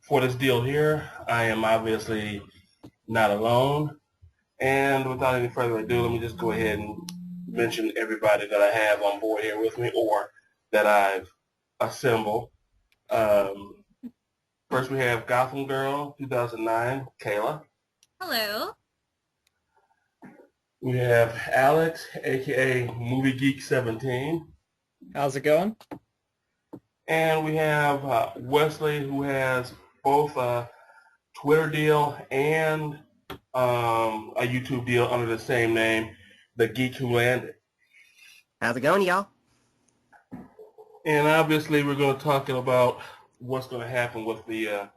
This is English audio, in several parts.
for this deal here. I am obviously not alone. And without any further ado, let me just go ahead and mention everybody that I have on board here with me or that I've assembled. Um, First, we have Gotham Girl, 2009, Kayla. Hello. We have Alex, a.k.a. Moviegeek 17. How's it going? And we have Wesley, who has both a Twitter deal and a YouTube deal under the same name, the Geek Who Landed. How's it going, y'all? And obviously, we're going to talk about what's going to happen with the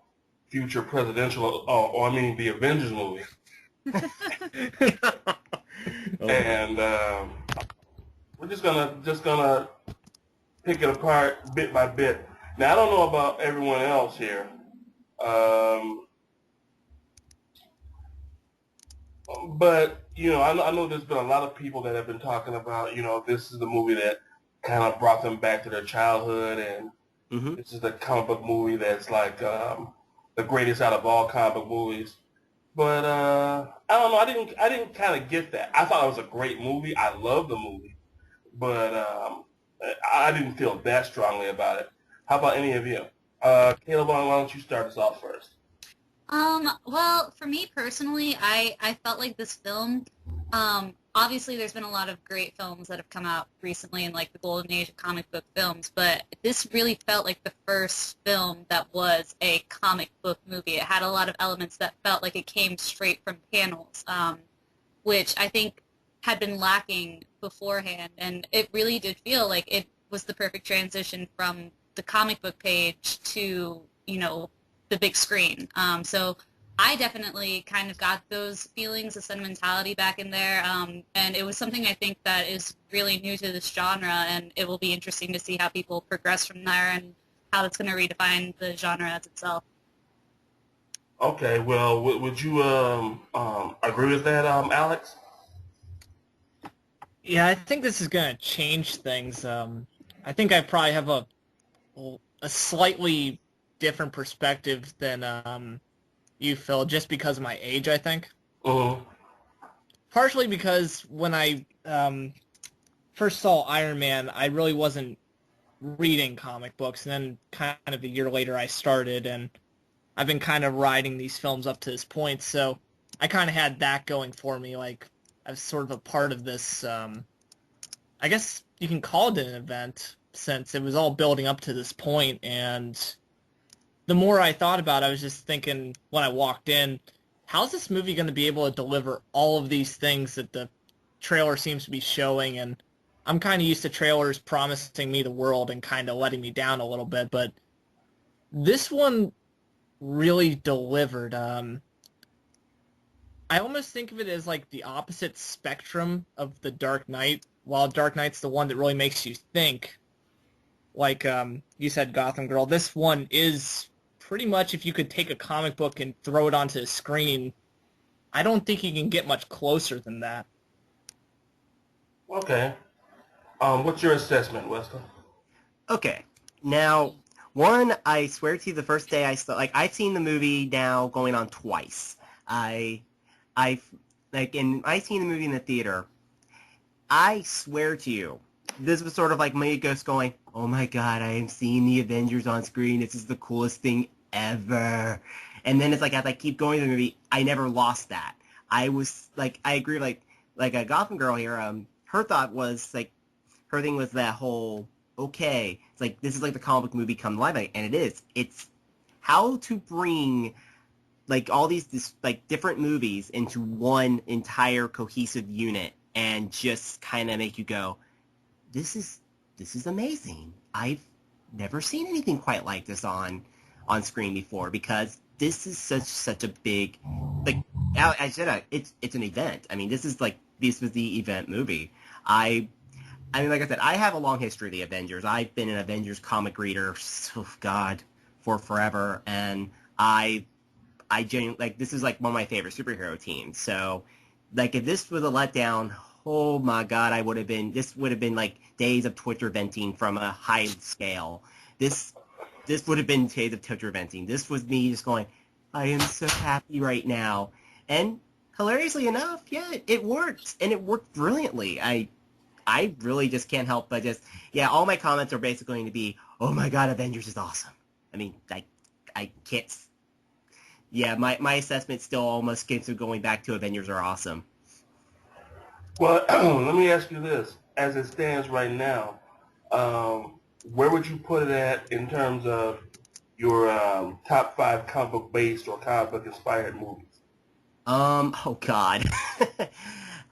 future presidential, the Avengers movie. And we're just gonna pick it apart bit by bit. Now, I don't know about everyone else here, but I know there's been a lot of people that have been talking about, this is the movie that kind of brought them back to their childhood, and this is the comic book movie that's like the greatest out of all comic book movies. But I don't know. I didn't kind of get that. I thought it was a great movie. I loved the movie, but I didn't feel that strongly about it. How about any of you? Caleb, why don't you start us off first? Well, for me personally, I felt like this film, obviously there's been a lot of great films that have come out recently in like the golden age of comic book films, but this really felt like the first film that was a comic book movie. It had a lot of elements that felt like it came straight from panels, which I think had been lacking beforehand, and it really did feel like it was the perfect transition from the comic book page to, the big screen. So I definitely kind of got those feelings of sentimentality back in there, and it was something I think that is really new to this genre, and it will be interesting to see how people progress from there and how it's going to redefine the genre as itself. Okay, well, would you agree with that, Alex? Yeah, I think this is going to change things. I think I probably have a slightly different perspective than you, Phil, just because of my age, I think. Partially because when I first saw Iron Man, I really wasn't reading comic books, and then kind of a year later I started, and I've been kind of riding these films up to this point, so I kind of had that going for me, like I was sort of a part of this, I guess you can call it an event, since it was all building up to this point, and the more I thought about it, I was just thinking when I walked in, how's this movie going to be able to deliver all of these things that the trailer seems to be showing? And I'm kind of used to trailers promising me the world and kind of letting me down a little bit, but this one really delivered. I almost think of it as like the opposite spectrum of The Dark Knight. While Dark Knight's the one that really makes you think, like you said, Gotham Girl, this one is pretty much if you could take a comic book and throw it onto the screen, I don't think you can get much closer than that. Okay. What's your assessment, Wesley? Okay. Now, one, I swear to you, the first day I saw, I've seen the movie now going on twice. I've seen the movie in the theater. I swear to you, this was sort of like my ghost going, oh my god, I am seeing the Avengers on screen. This is the coolest thing ever. And then it's like, as I keep going to the movie, I never lost that. I was, like, I agree, like a Gotham Girl here, her thought was, like, her thing was that whole, okay, it's like, this is like the comic book movie come to life, and it is. It's how to bring, like, all these like, different movies into one entire cohesive unit and just kind of make you go, this is amazing. I've never seen anything quite like this on screen before, because this is such a big, like I said, it's an event. I mean, this was the event movie. I mean, like I said, I have a long history of the Avengers. I've been an Avengers comic reader, oh God, for forever, and I genuinely, like, this is like one of my favorite superhero teams. So, like, if this was a letdown, oh my God, this would have been like days of Twitter venting from a high scale. This this would have been shades of Totoro venting. This was me just going, I am so happy right now. And hilariously enough, yeah, it worked. And it worked brilliantly. I really just can't help but just, yeah, all my comments are basically going to be, oh my god, Avengers is awesome. I mean, I can't, yeah, my assessment still almost keeps going back to Avengers are awesome. Well, let me ask you this. As it stands right now, where would you put it at in terms of your top 5 comic book based or comic book inspired movies? Oh god.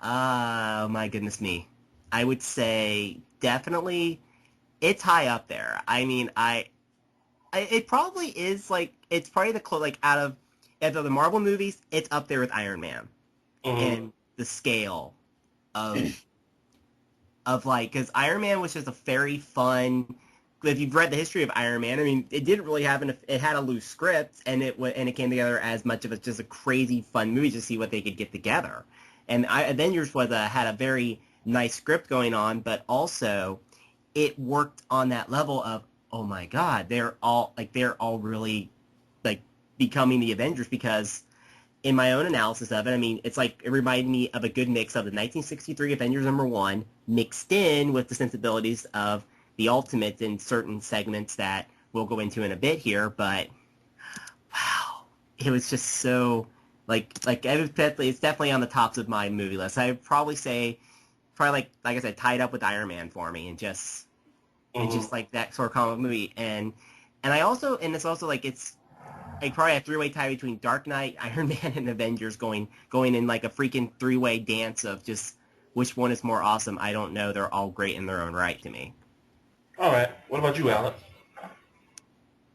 My goodness me. I would say definitely it's high up there. I mean, it probably is like it's probably like out of the Marvel movies, it's up there with Iron Man and the scale of like because Iron Man was just a very fun. If you've read the history of Iron Man, I mean, it didn't really it had a loose script, and it came together as much of just a crazy fun movie to see what they could get together. And Avengers had a very nice script going on, but also it worked on that level of oh my god, they're all really like becoming the Avengers because in my own analysis of it, I mean, it's like it reminded me of a good mix of the 1963 Avengers #1 mixed in with the sensibilities of the Ultimate in certain segments that we'll go into in a bit here. But wow, it was just so it's definitely on the tops of my movie list. I'd probably say like I said, tied up with Iron Man for me, and just like that sort of comic movie. And it's also like it's like probably a 3-way tie between Dark Knight, Iron Man, and Avengers going in like a freaking 3-way dance of just which one is more awesome. I don't know. They're all great in their own right to me. All right. What about you, Alex?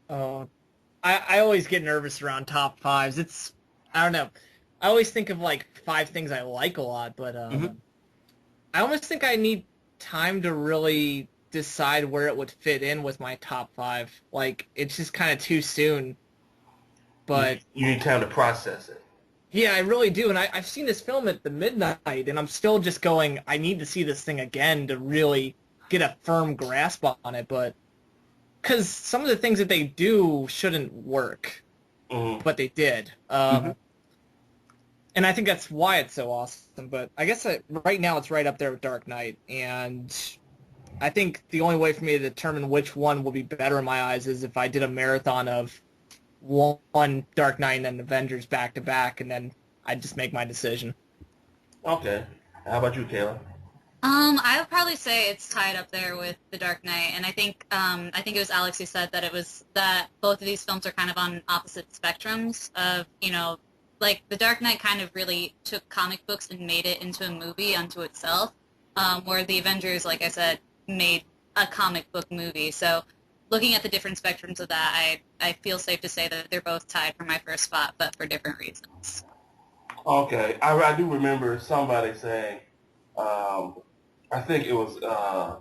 I always get nervous around top 5s. I don't know. I always think of like 5 things I like a lot, but I almost think I need time to really decide where it would fit in with my top 5. Like, it's just kind of too soon. But you need time to process it. Yeah, I really do. And I've seen this film at the midnight, and I'm still just going, I need to see this thing again to really get a firm grasp on it. But because some of the things that they do shouldn't work, but they did. And I think that's why it's so awesome. But I guess right now it's right up there with Dark Knight. And I think the only way for me to determine which one will be better in my eyes is if I did a marathon of one Dark Knight and then Avengers back to back, and then I'd just make my decision. Okay. How about you, Kayla? I would probably say it's tied up there with The Dark Knight, and I think it was Alex who said that it was that both of these films are kind of on opposite spectrums of, like The Dark Knight kind of really took comic books and made it into a movie unto itself, where the Avengers, like I said, made a comic book movie. So looking at the different spectrums of that, I feel safe to say that they're both tied for my first spot, but for different reasons. Okay. I do remember somebody saying, I think it was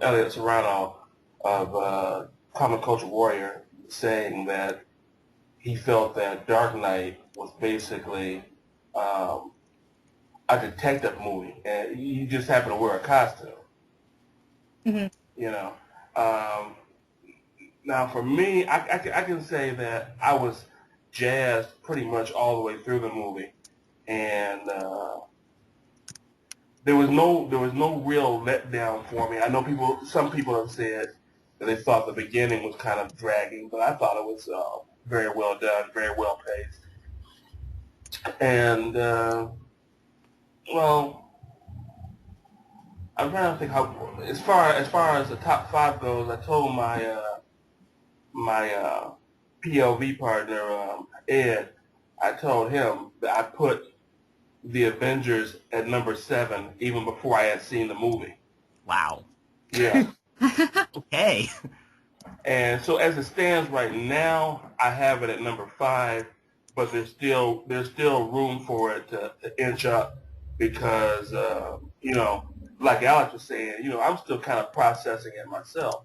Elliot Serrano of Comic Culture Warrior saying that he felt that Dark Knight was basically a detective movie, and you just happen to wear a costume. Now, for me, I can say that I was jazzed pretty much all the way through the movie, and there was no real letdown for me. I know some people have said that they thought the beginning was kind of dragging, but I thought it was very well done, very well paced, and well. I'm trying to think how, as far as the top 5 goes, I told my PLV partner Ed, I told him that I put the Avengers at number 7 even before I had seen the movie. Wow. Yeah. Okay. And so as it stands right now, I have it at number 5, but there's still room for it to inch up because like Alex was saying, I'm still kind of processing it myself.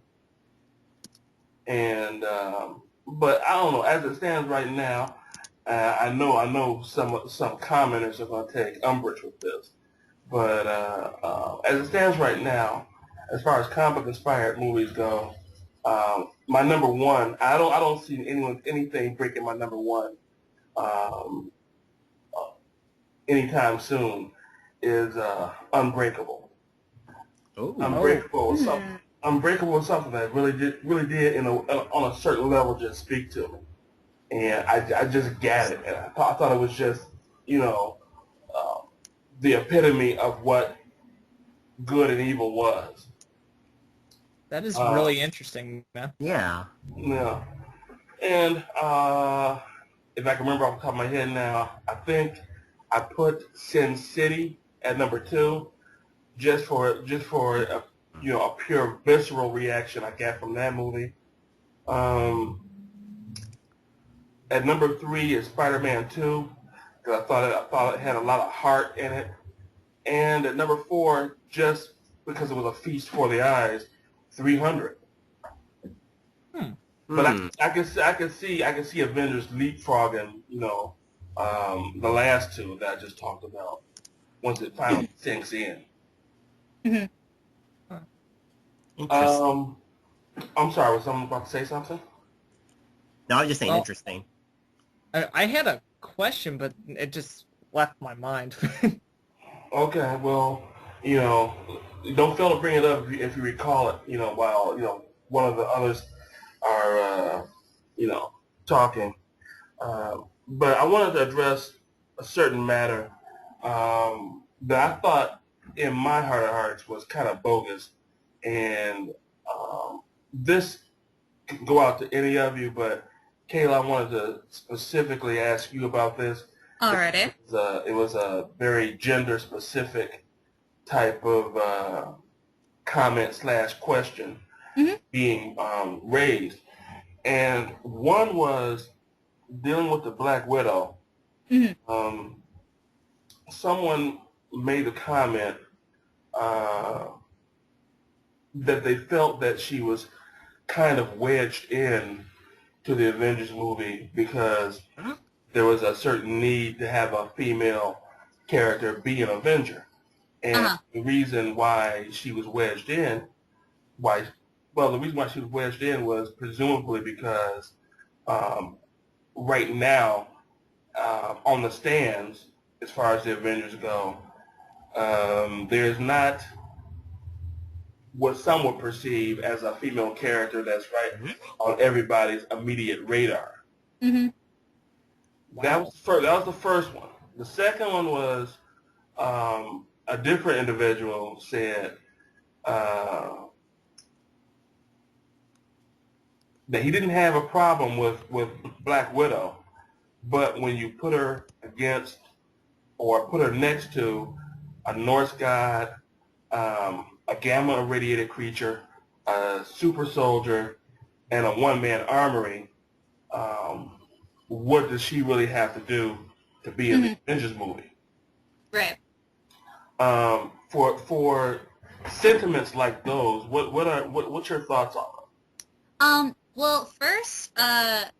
And but I don't know. As it stands right now, I know some commenters are going to take umbrage with this. But as it stands right now, as far as comic inspired movies go, My number one, I don't see anything breaking my number one um, anytime soon. Is Unbreakable. Oh. Unbreakable is Hmm. something. Unbreakable is something that really did on a certain level just speak to me, and I just got it, and I thought it was just you know uh, the epitome of what good and evil was. That is Uh, really interesting, man. Yeah. yeah, and if I can remember off the top of my head now, I think I put Sin City at number two, just for a pure visceral reaction I got from that movie. Um, at number three is Spider-Man 2 because I thought it had a lot of heart in it. And at number four, just because it was a feast for the eyes, 300. But Hmm. I can see Avengers leapfrogging, the last two that I just talked about once it finally sinks in. Mhm. Interesting. Um, I'm sorry, was someone about to say something? No, I was just saying Well, interesting. I had a question, but it just left my mind. Okay, well, you know, don't fail to bring it up if you recall it, while, one of the others are, talking. But I wanted to address a certain matter that I thought in my heart of hearts was kind of bogus. And this can go out to any of you, but Kayla, I wanted to specifically ask you about this. Alrighty. It was a very gender specific type of comment slash question Mhm. being raised. And one was dealing with the Black Widow. Mhm. Um, someone made a comment uh, that they felt that she was kind of wedged in to the Avengers movie because there was a certain need to have a female character be an Avenger. And Uh-huh. the reason why she was wedged in, the reason why she was wedged in was presumably because um, right now, on the stands, as far as the Avengers go, there's not what some would perceive as a female character that's right on everybody's immediate radar. Mhm. Wow. That was the first one. The second one was a different individual said that he didn't have a problem with Black Widow, but when you put her against or put her next to a Norse god, a gamma irradiated creature, a super soldier, and a one-man armory, um, what does she really have to do to be in the Mhm. Avengers movie? Right. For sentiments like those, what's your thoughts on Well, first, I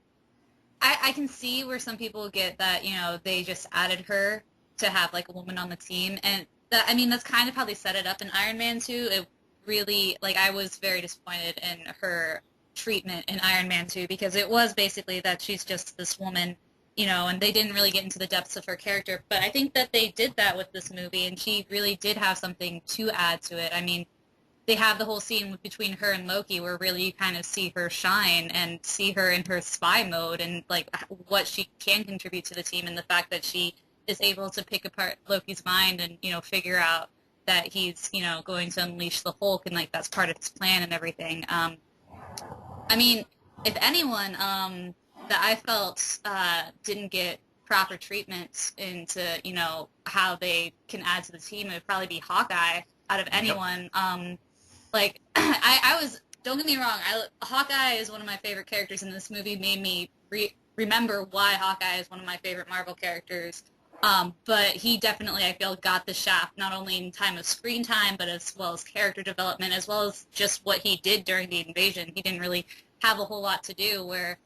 can see where some people get that, they just added her to have like a woman on the team, and that, I mean, that's kind of how they set it up in Iron Man 2. It really, like, I was very disappointed in her treatment in Iron Man 2 because it was basically that she's just this woman, and they didn't really get into the depths of her character. But I think that they did that with this movie, and she really did have something to add to it. I mean, they have the whole scene between her and Loki where really you kind of see her shine and see her in her spy mode and like what she can contribute to the team and the fact that she is able to pick apart Loki's mind and figure out that he's going to unleash the Hulk and like that's part of his plan and everything. I mean, if anyone that I felt didn't get proper treatment into how they can add to the team, it would probably be Hawkeye out of anyone. Like I was, don't get me wrong, Hawkeye is one of my favorite characters, and this movie made me remember why Hawkeye is one of my favorite Marvel characters. But he definitely, I feel, got the shaft not only in time of screen time, but as well as character development, as well as just what he did during the invasion. He didn't really have a whole lot to do. Where,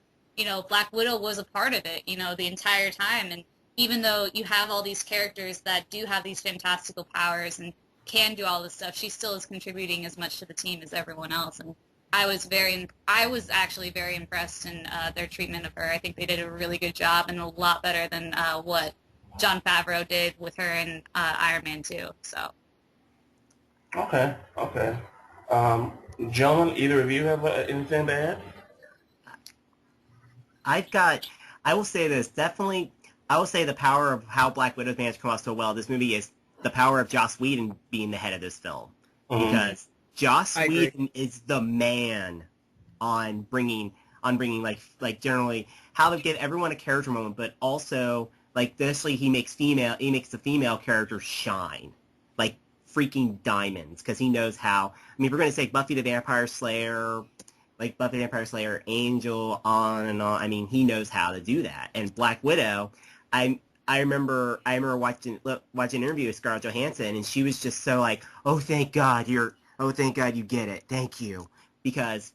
Black Widow was a part of it, the entire time. And even though you have all these characters that do have these fantastical powers and can do all this stuff, she still is contributing as much to the team as everyone else. And I was actually very impressed in their treatment of her. I think they did a really good job and a lot better than what Jon Favreau did with her in Iron Man 2. So. Okay. Gentlemen, either of you have anything to add? I will say this, definitely, I will say the power of how Black Widow managed to come off so well this movie is the power of Joss Whedon being the head of this film. Mm-hmm. Because Joss Whedon is the man on bringing like generally how to give everyone a character moment, but also like this, he makes the female characters shine like freaking diamonds because he knows how. I mean, if we're gonna say Buffy the Vampire Slayer, Angel, on and on. I mean, he knows how to do that. And Black Widow, I remember watching an interview with Scarlett Johansson, and she was just so like, thank God you get it, thank you, because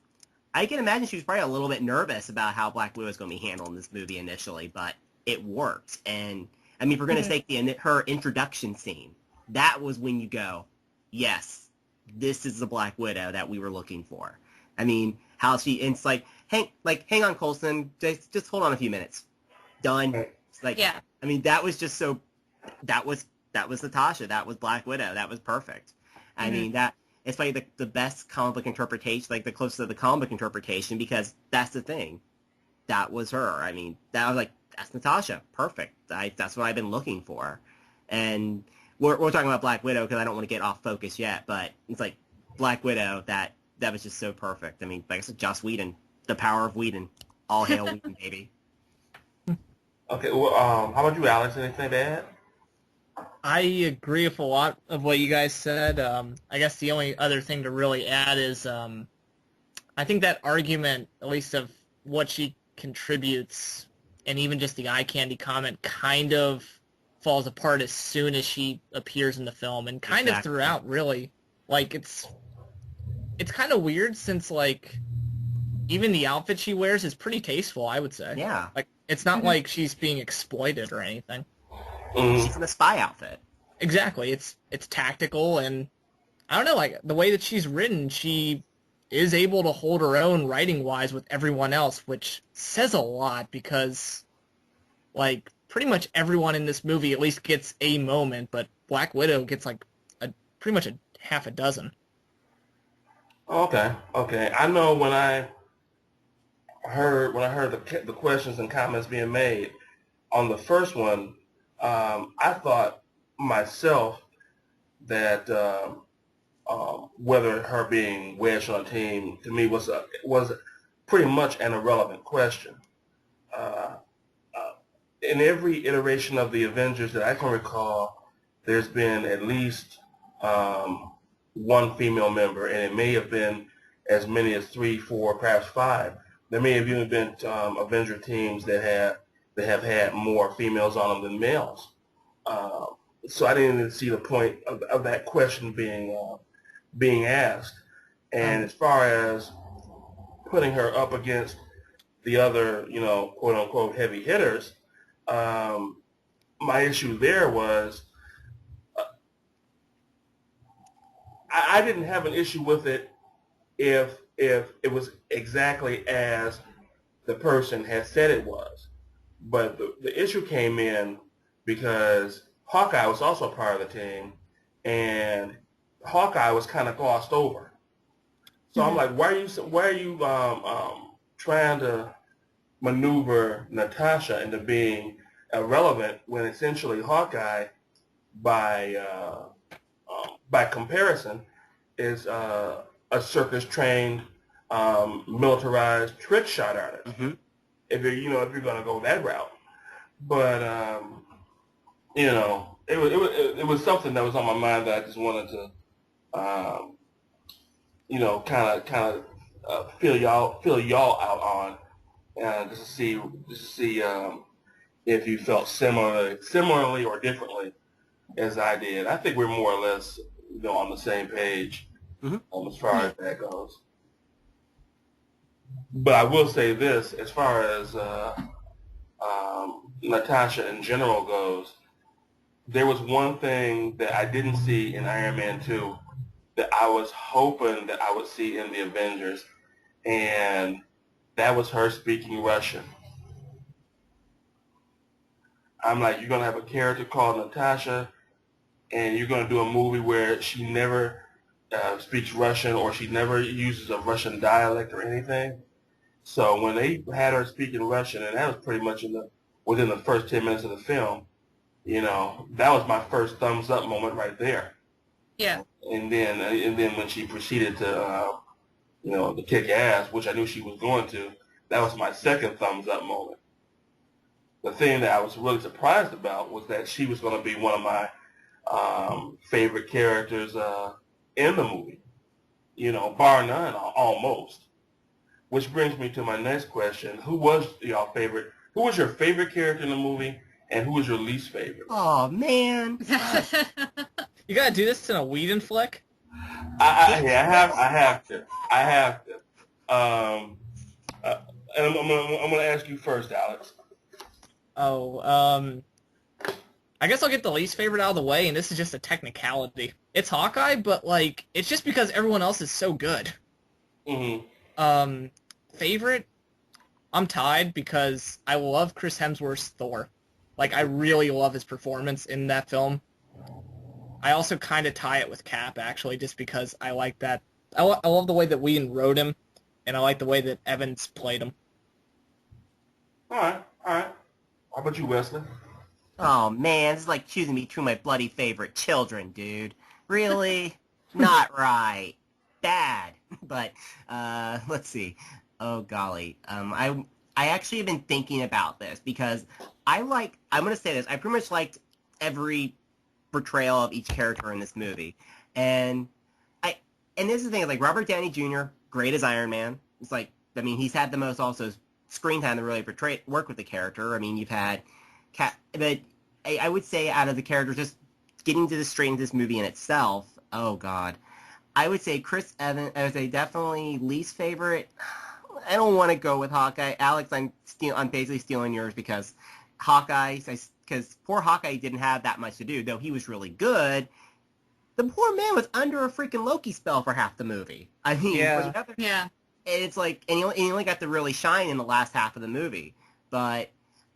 I can imagine she was probably a little bit nervous about how Black Widow was going to be handled in this movie initially, but it worked. And I mean, if we're going to take her introduction scene, that was when you go, yes, this is the Black Widow that we were looking for. I mean, how it's like, hang on, Coulson, just hold on a few minutes. Done. It's like, yeah. I mean, that was just so, that was Natasha, that was Black Widow, that was perfect. I mean, that, it's like the best comic book interpretation, like the closest to the comic book interpretation, because that's the thing. That was her. I mean, that was like, that's Natasha. Perfect. That's what I've been looking for. And we're talking about Black Widow because I don't want to get off focus yet, but it's like Black Widow, that was just so perfect. I mean, like I said, Joss Whedon, the power of Whedon. All hail Whedon, baby. Okay, well, how about you, Alex? Anything to add? I agree with a lot of what you guys said. I guess the only other thing to really add is I think that argument, at least of what she contributes, and even just the eye candy comment, kind of falls apart as soon as she appears in the film, and kind of throughout, really. Like, it's kind of weird since, like, even the outfit she wears is pretty tasteful, I would say. Yeah. Like, it's not like she's being exploited or anything. She's in a spy outfit. Exactly. It's tactical, and I don't know, like, the way that she's written, she is able to hold her own writing-wise with everyone else, which says a lot because, like, pretty much everyone in this movie at least gets a moment, but Black Widow gets, like, pretty much a half a dozen. Okay. I know when I heard the questions and comments being made on the first one, I thought myself that whether her being wedged on a team to me was pretty much an irrelevant question. In every iteration of the Avengers that I can recall, there's been at least one female member, and it may have been as many as 3, 4, perhaps 5. There may have even been Avenger teams that have had more females on them than males. So I didn't even see the point of that question being asked. And as far as putting her up against the other, quote unquote heavy hitters, my issue there was I didn't have an issue with it if it was exactly as the person had said it was. But the issue came in because Hawkeye was also a part of the team, and Hawkeye was kind of glossed over. So I'm like, why are you trying to maneuver Natasha into being irrelevant when essentially Hawkeye, by comparison, is a circus-trained, militarized trick shot artist. Mm-hmm. If you're gonna go that route, but it was something that was on my mind that I just wanted to kind of fill y'all out on, just to see if you felt similarly or differently as I did. I think we're more or less on the same page as far as that goes. But I will say this, as far as Natasha in general goes, there was one thing that I didn't see in Iron Man 2 that I was hoping that I would see in the Avengers, and that was her speaking Russian. I'm like, you're going to have a character called Natasha, and you're going to do a movie where she never speaks Russian or she never uses a Russian dialect or anything. So when they had her speaking Russian, and that was pretty much within the first 10 minutes of the film, that was my first thumbs up moment right there. Yeah. And then when she proceeded to, to kick ass, which I knew she was going to, that was my second thumbs up moment. The thing that I was really surprised about was that she was going to be one of my favorite characters in the movie, bar none, almost. Which brings me to my next question: Who was your favorite character in the movie, and who was your least favorite? Oh man, You gotta do this in a Whedon flick. I have to. And I'm gonna ask you first, Alex. Oh, I guess I'll get the least favorite out of the way, and this is just a technicality. It's Hawkeye, but like it's just because everyone else is so good. Mm-hmm. Favorite? I'm tied because I love Chris Hemsworth's Thor. Like, I really love his performance in that film. I also kind of tie it with Cap, actually, just because I like that. I love the way that Whedon wrote him, and I like the way that Evans played him. All right. How about you, Wesley? oh man, this is like choosing between my bloody favorite children, dude. Really? Not right. Bad. But let's see. Oh golly. I actually have been thinking about this because I'm gonna say this. I pretty much liked every portrayal of each character in this movie, and this is the thing. Like Robert Downey Jr., great as Iron Man. It's like he's had the most also screen time to really work with the character. I mean, you've had but I would say out of the characters, just getting to the straight into this movie in itself. Oh God. I would say Chris Evans. I would say definitely least favorite. I don't want to go with Hawkeye. Alex, I'm basically stealing yours because because poor Hawkeye didn't have that much to do, though he was really good. The poor man was under a freaking Loki spell for half the movie. I mean, Yeah. It's like, and he only got to really shine in the last half of the movie. But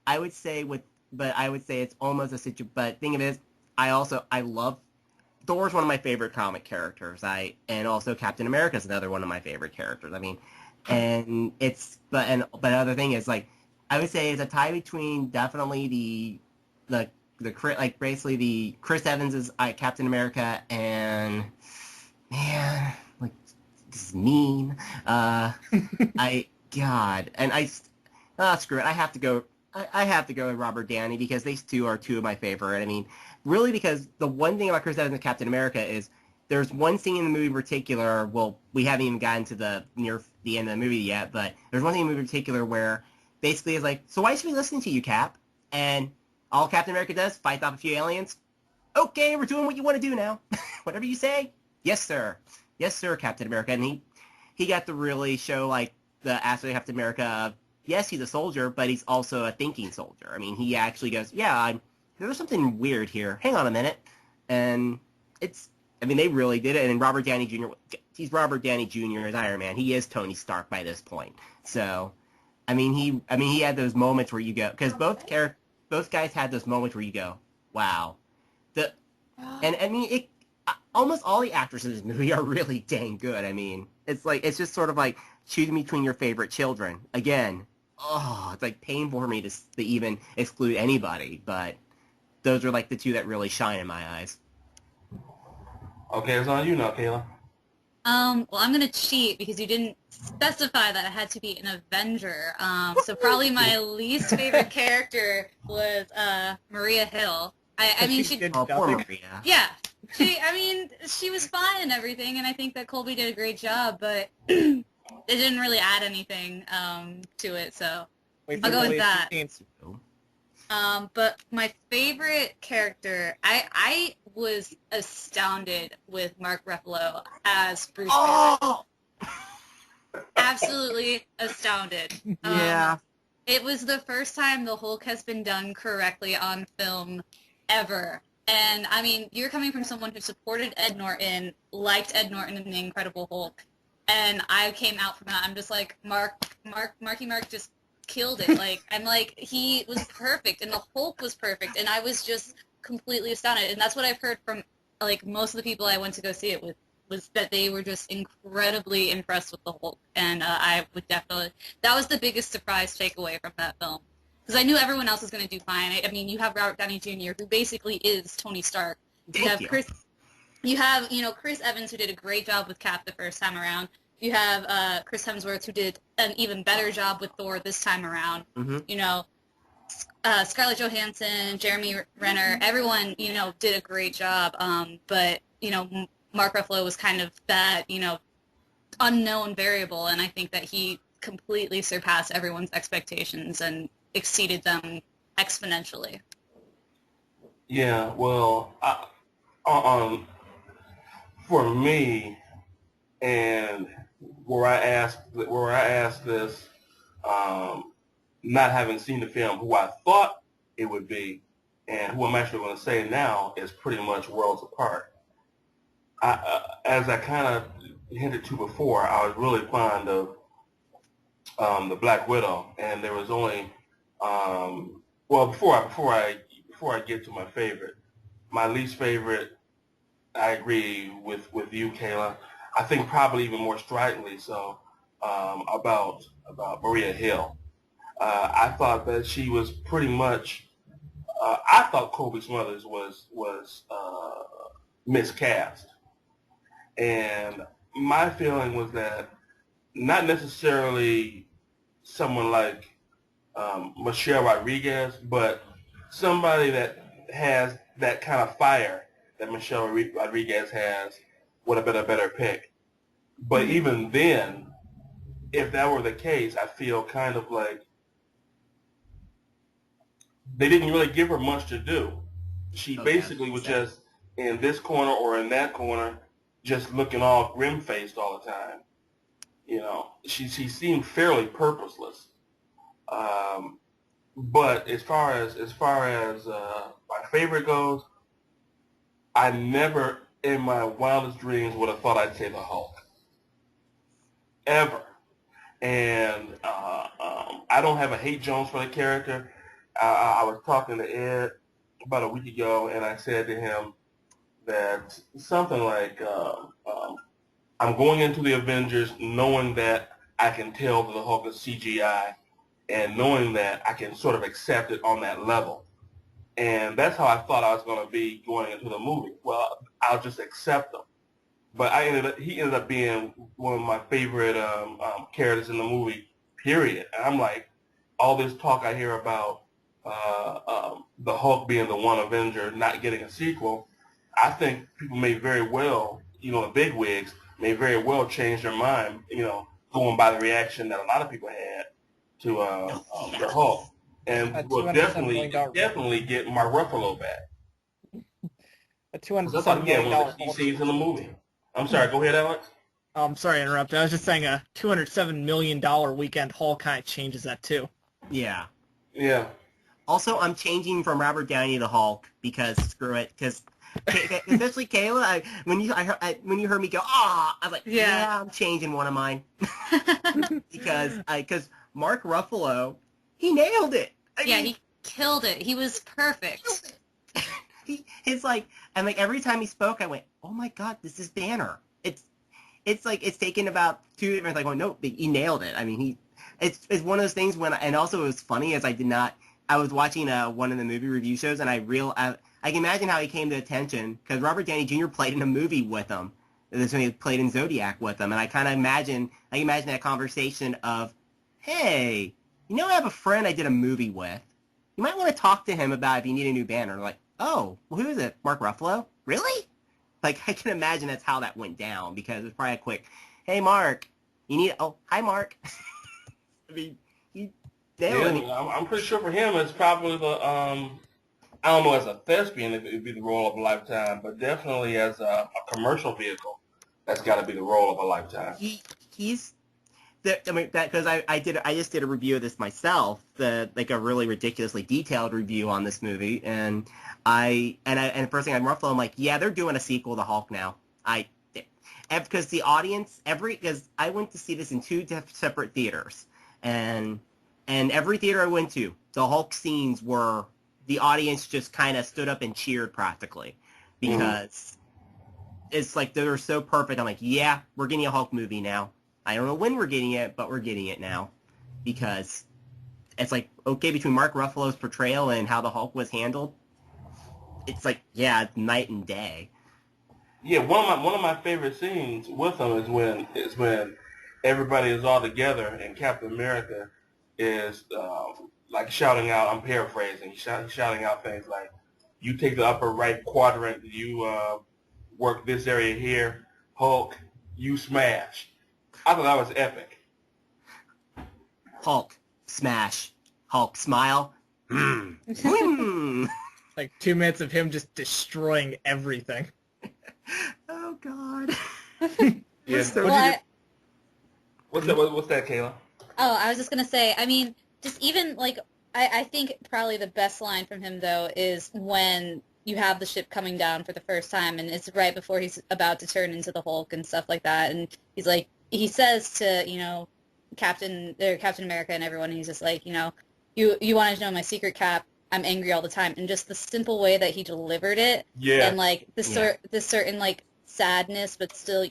I would say it's almost a situation. But thing of it is, I love Thor's one of my favorite comic characters. And also Captain America is another one of my favorite characters. I mean, and but another thing is like I would say it's a tie between definitely basically the Chris Evans's Captain America and man like this is mean. Screw it. I have to go. I have to go with Robert Downey because these two are two of my favorite. I mean, really, because the one thing about Chris Evans and Captain America is there's one scene in the movie in particular. Well, we haven't even gotten to near the end of the movie yet, but there's one thing in the movie in particular where basically it's like, so why should we listen to you, Cap? And all Captain America does, fights off a few aliens. Okay, we're doing what you want to do now. Whatever you say. Yes, sir. Yes, sir, Captain America. And he got to really show like the aspect of Captain America. Yes, he's a soldier, but he's also a thinking soldier. I mean, he actually goes, yeah, there's something weird here. Hang on a minute. And they really did it. And Robert Downey Jr., he's Robert Downey Jr. as Iron Man. He is Tony Stark by this point. So, he had those moments where you go, because both guys had those moments where you go, wow. Almost all the actors in this movie are really dang good. I mean, it's just sort of like choosing between your favorite children. Again, it's like painful for me to even exclude anybody, but those are like the two that really shine in my eyes. Okay, it's on you now, Kayla. Well, I'm gonna cheat because you didn't specify that it had to be an Avenger. So probably my least favorite character was Maria Hill. Poor Maria. Yeah. She was fine and everything, and I think that Colby did a great job, but it didn't really add anything to it, so I'll go with that. But my favorite character, I was astounded with Mark Ruffalo as Bruce Banner. Absolutely astounded. Yeah. It was the first time the Hulk has been done correctly on film ever. And, you're coming from someone who supported Ed Norton, liked Ed Norton in The Incredible Hulk, and I came out from that. I'm just like, Marky Mark just killed it. Like, I'm like, he was perfect, and the Hulk was perfect, and I was just completely astounded. And that's what I've heard from, like, most of the people I went to go see it with, was that they were just incredibly impressed with the Hulk. And I would definitely, that was the biggest surprise takeaway from that film. Because I knew everyone else was going to do fine. I mean, you have Robert Downey Jr., who basically is Tony Stark. You have Chris Evans, who did a great job with Cap the first time around. You have Chris Hemsworth, who did an even better job with Thor this time around. Mm-hmm. Scarlett Johansson, Jeremy Renner, everyone, did a great job. But, Mark Ruffalo was kind of that, unknown variable, and I think that he completely surpassed everyone's expectations and exceeded them exponentially. Yeah, well, for me, and where I asked this, not having seen the film, who I thought it would be, and who I'm actually going to say now is pretty much worlds apart. As I kind of hinted to before, I was really fond of the Black Widow, and there was only before I get to my favorite, my least favorite, I agree with you, Kayla. I think probably even more stridently so about Maria Hill. I thought that she was pretty much. I thought Kobe Smothers was miscast, and my feeling was that not necessarily someone like Michelle Rodriguez, but somebody that has that kind of fire that Michelle Rodriguez has would have been a better pick. But even then, if that were the case, I feel kind of like they didn't really give her much to do. She basically was just in this corner or in that corner, just looking all grim-faced all the time. She seemed fairly purposeless. But as far as my favorite goes, I never in my wildest dreams would have thought I'd say the Hulk. Ever. And I don't have a hate Jones for the character. I was talking to Ed about a week ago, and I said to him that something like, I'm going into the Avengers knowing that I can tell that the Hulk is CGI, and knowing that I can sort of accept it on that level. And that's how I thought I was going to be going into the movie. Well, I'll just accept him. But he ended up being one of my favorite characters in the movie, period. And I'm like, all this talk I hear about the Hulk being the one Avenger, not getting a sequel, I think people may very well, the bigwigs, may very well change their mind, going by the reaction that a lot of people had to the Hulk. And will definitely get Mark Ruffalo back. A $207 million Hulk scenes in the movie. I'm sorry, go ahead, Alex. I'm sorry to interrupt. I was just saying a $207 million weekend Hulk kind of changes that too. Yeah. Yeah. Also, I'm changing from Robert Downey to Hulk because screw it. Because especially Kayla, when you heard me go, I was like, yeah, I'm changing one of mine because Mark Ruffalo, he nailed it. He killed it. He was perfect. It's like, and like every time he spoke, I went, oh my god, this is Banner. It's like it's taken about 2 different like, oh no, he nailed it. I mean, it's one of those things and also it was funny as I was watching one of the movie review shows and I can imagine how he came to attention because Robert Downey Jr. played in a movie with him. This when he played in Zodiac with him, and I kind of imagine that conversation of, hey, I have a friend I did a movie with. You might want to talk to him about if you need a new Banner. Like, oh, well, who is it? Mark Ruffalo? Really? Like, I can imagine that's how that went down because it was probably a quick, hey, Mark, hi, Mark. I mean, I'm pretty sure for him it's probably the, I don't know, as a thespian if it would be the role of a lifetime, but definitely as a commercial vehicle, that's got to be the role of a lifetime. Because I just did a review of this myself, a really ridiculously detailed review on this movie, and the first thing I'm Ruffalo, I'm like, yeah, they're doing a sequel to Hulk now. because the audience, because I went to see this in two separate theaters, and every theater I went to, the Hulk scenes were, the audience just kind of stood up and cheered practically, because it's like, they were so perfect. I'm like, yeah, we're getting a Hulk movie now. I don't know when we're getting it, but we're getting it now, because it's like, okay, between Mark Ruffalo's portrayal and how the Hulk was handled, it's like, yeah, it's night and day. Yeah, one of my favorite scenes with him is when everybody is all together and Captain America is like shouting out. I'm paraphrasing. He's shouting out things like, "You take the upper right quadrant. You work this area here. Hulk, you smash." I thought that was epic. Hulk smash. Hulk smile. Like 2 minutes of him just destroying everything. Oh God. Yeah. Well, What's that, Kayla? Oh, I was just gonna say, I mean, just even like, I think probably the best line from him though is when you have the ship coming down for the first time, and it's right before he's about to turn into the Hulk and stuff like that, and he's like, he says to Captain America and everyone, he's just like, you wanted to know my secret, Cap? I'm angry all the time, and just the simple way that he delivered it, and like this certain like sadness, but still,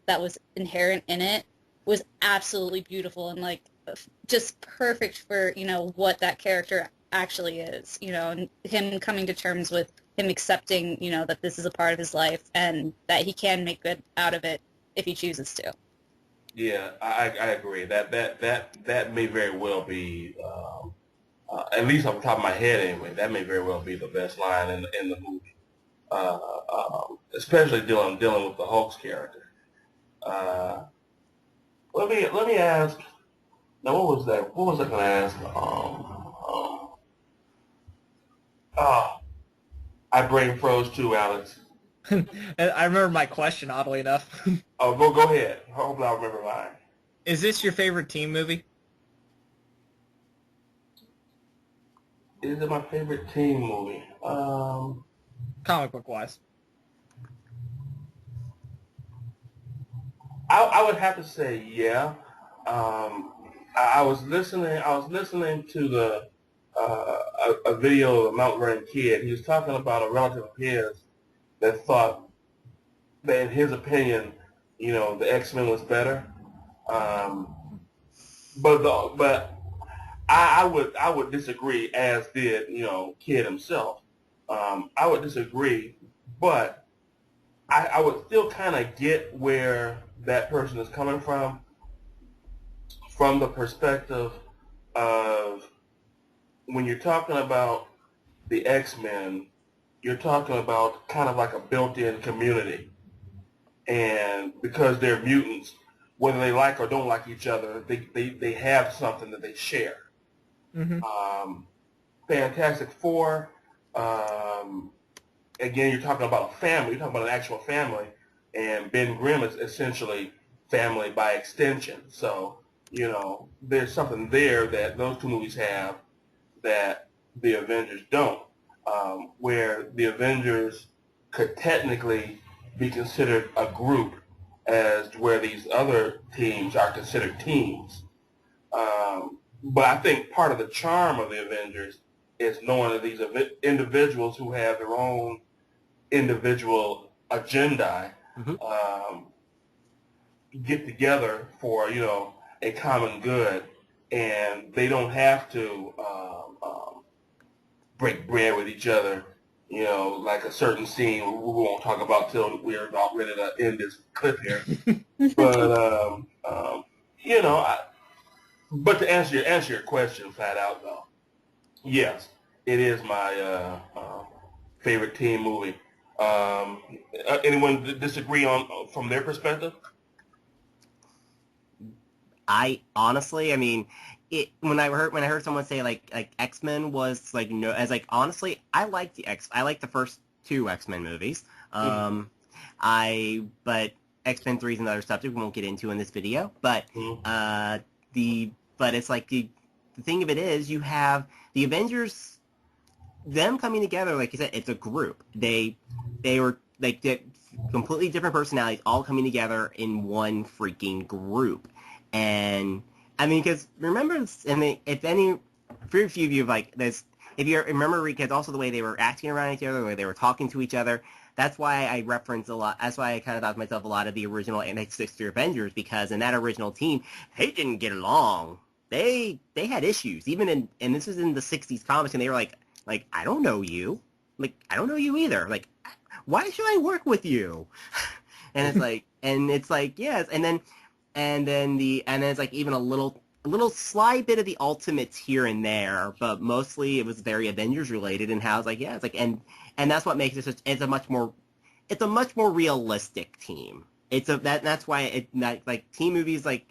that was inherent in it, was absolutely beautiful and like just perfect for what that character actually is, and him coming to terms with him accepting that this is a part of his life and that he can make good out of it if he chooses to. Yeah, I agree. That may very well be. At least off the top of my head anyway, that may very well be the best line in the movie, especially dealing with the Hulk's character. Let me ask. Now, what was that? What was I going to ask? I brain froze too, Alex. I remember my question, oddly enough. Oh, go ahead. Hopefully I'll remember mine. Is this your favorite team movie? Is it my favorite team movie? Comic book wise. I would have to say yeah. I was listening to the a video of a Mount Vernon kid. He was talking about a relative of his that thought that, in his opinion, the X-Men was better. But I would disagree, as did Kid himself. I would disagree, but I would still kind of get where that person is coming from the perspective of, when you're talking about the X-Men, you're talking about kind of like a built-in community, and because they're mutants, whether they like or don't like each other, they have something that they share. Mm-hmm. Fantastic Four, again, you're talking about a family. You're talking about an actual family, and Ben Grimm is essentially family by extension. So, there's something there that those two movies have that the Avengers don't, where the Avengers could technically be considered a group, as where these other teams are considered teams. But I think part of the charm of the Avengers is knowing that these individuals who have their own individual agenda get together for, a common good, and they don't have to break bread with each other, like a certain scene we won't talk about till we're about ready to end this clip here. But, but to answer your question flat out, though, yes, it is my favorite team movie. Anyone disagree on from their perspective? I honestly, I mean, when I heard someone say like X-Men was like, as like, honestly, I like the first two X-Men movies. But X-Men 3 is another subject we won't get into in this video. But but it's like the thing of it is, you have the Avengers, them coming together, like you said, it's a group. They were like, completely different personalities all coming together in one freaking group. And I mean, because remember, I mean, if any, very few of you like this, if you remember, because also the way they were acting around each other, the way they were talking to each other, that's why I reference a lot. That's why I kind of thought to myself a lot of the original Anti-Sixer Avengers, because in that original team, they didn't get along. They had issues, even in, and this was in the '60s comics, and they were like I don't know you, like I don't know you either, like why should I work with you? And it's like yes, and then it's like even a little slight bit of the Ultimates here and there, but mostly it was very Avengers related, and how it's like yeah, it's like and that's what makes it it's a much more realistic team. That's why like team movies, like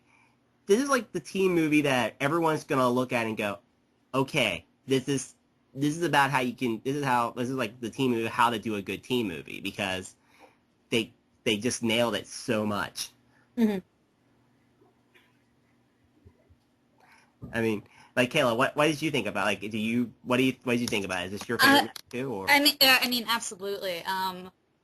this is like the team movie that everyone's gonna look at and go, okay, this is about how you can, this is like the team movie, how to do a good team movie, because they just nailed it so much. Mm-hmm. I mean, like Kayla, what did you think about? Like, what did you think about it? Is this your favorite movie too? Or? I mean, absolutely.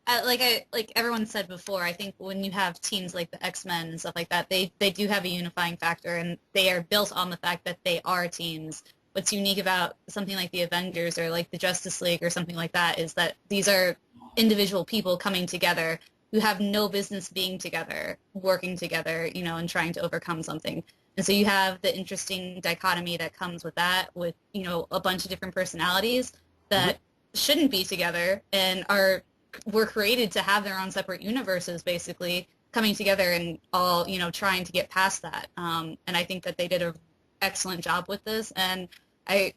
Like everyone said before, I think when you have teams like the X-Men and stuff like that, they do have a unifying factor, and they are built on the fact that they are teams. What's unique about something like the Avengers or like the Justice League or something like that is that these are individual people coming together who have no business being together, working together, you know, and trying to overcome something. And so you have the interesting dichotomy that comes with that, with, you know, a bunch of different personalities that shouldn't be together and were created to have their own separate universes, basically, coming together and all, you know, trying to get past that. And I think that they did an excellent job with this, and I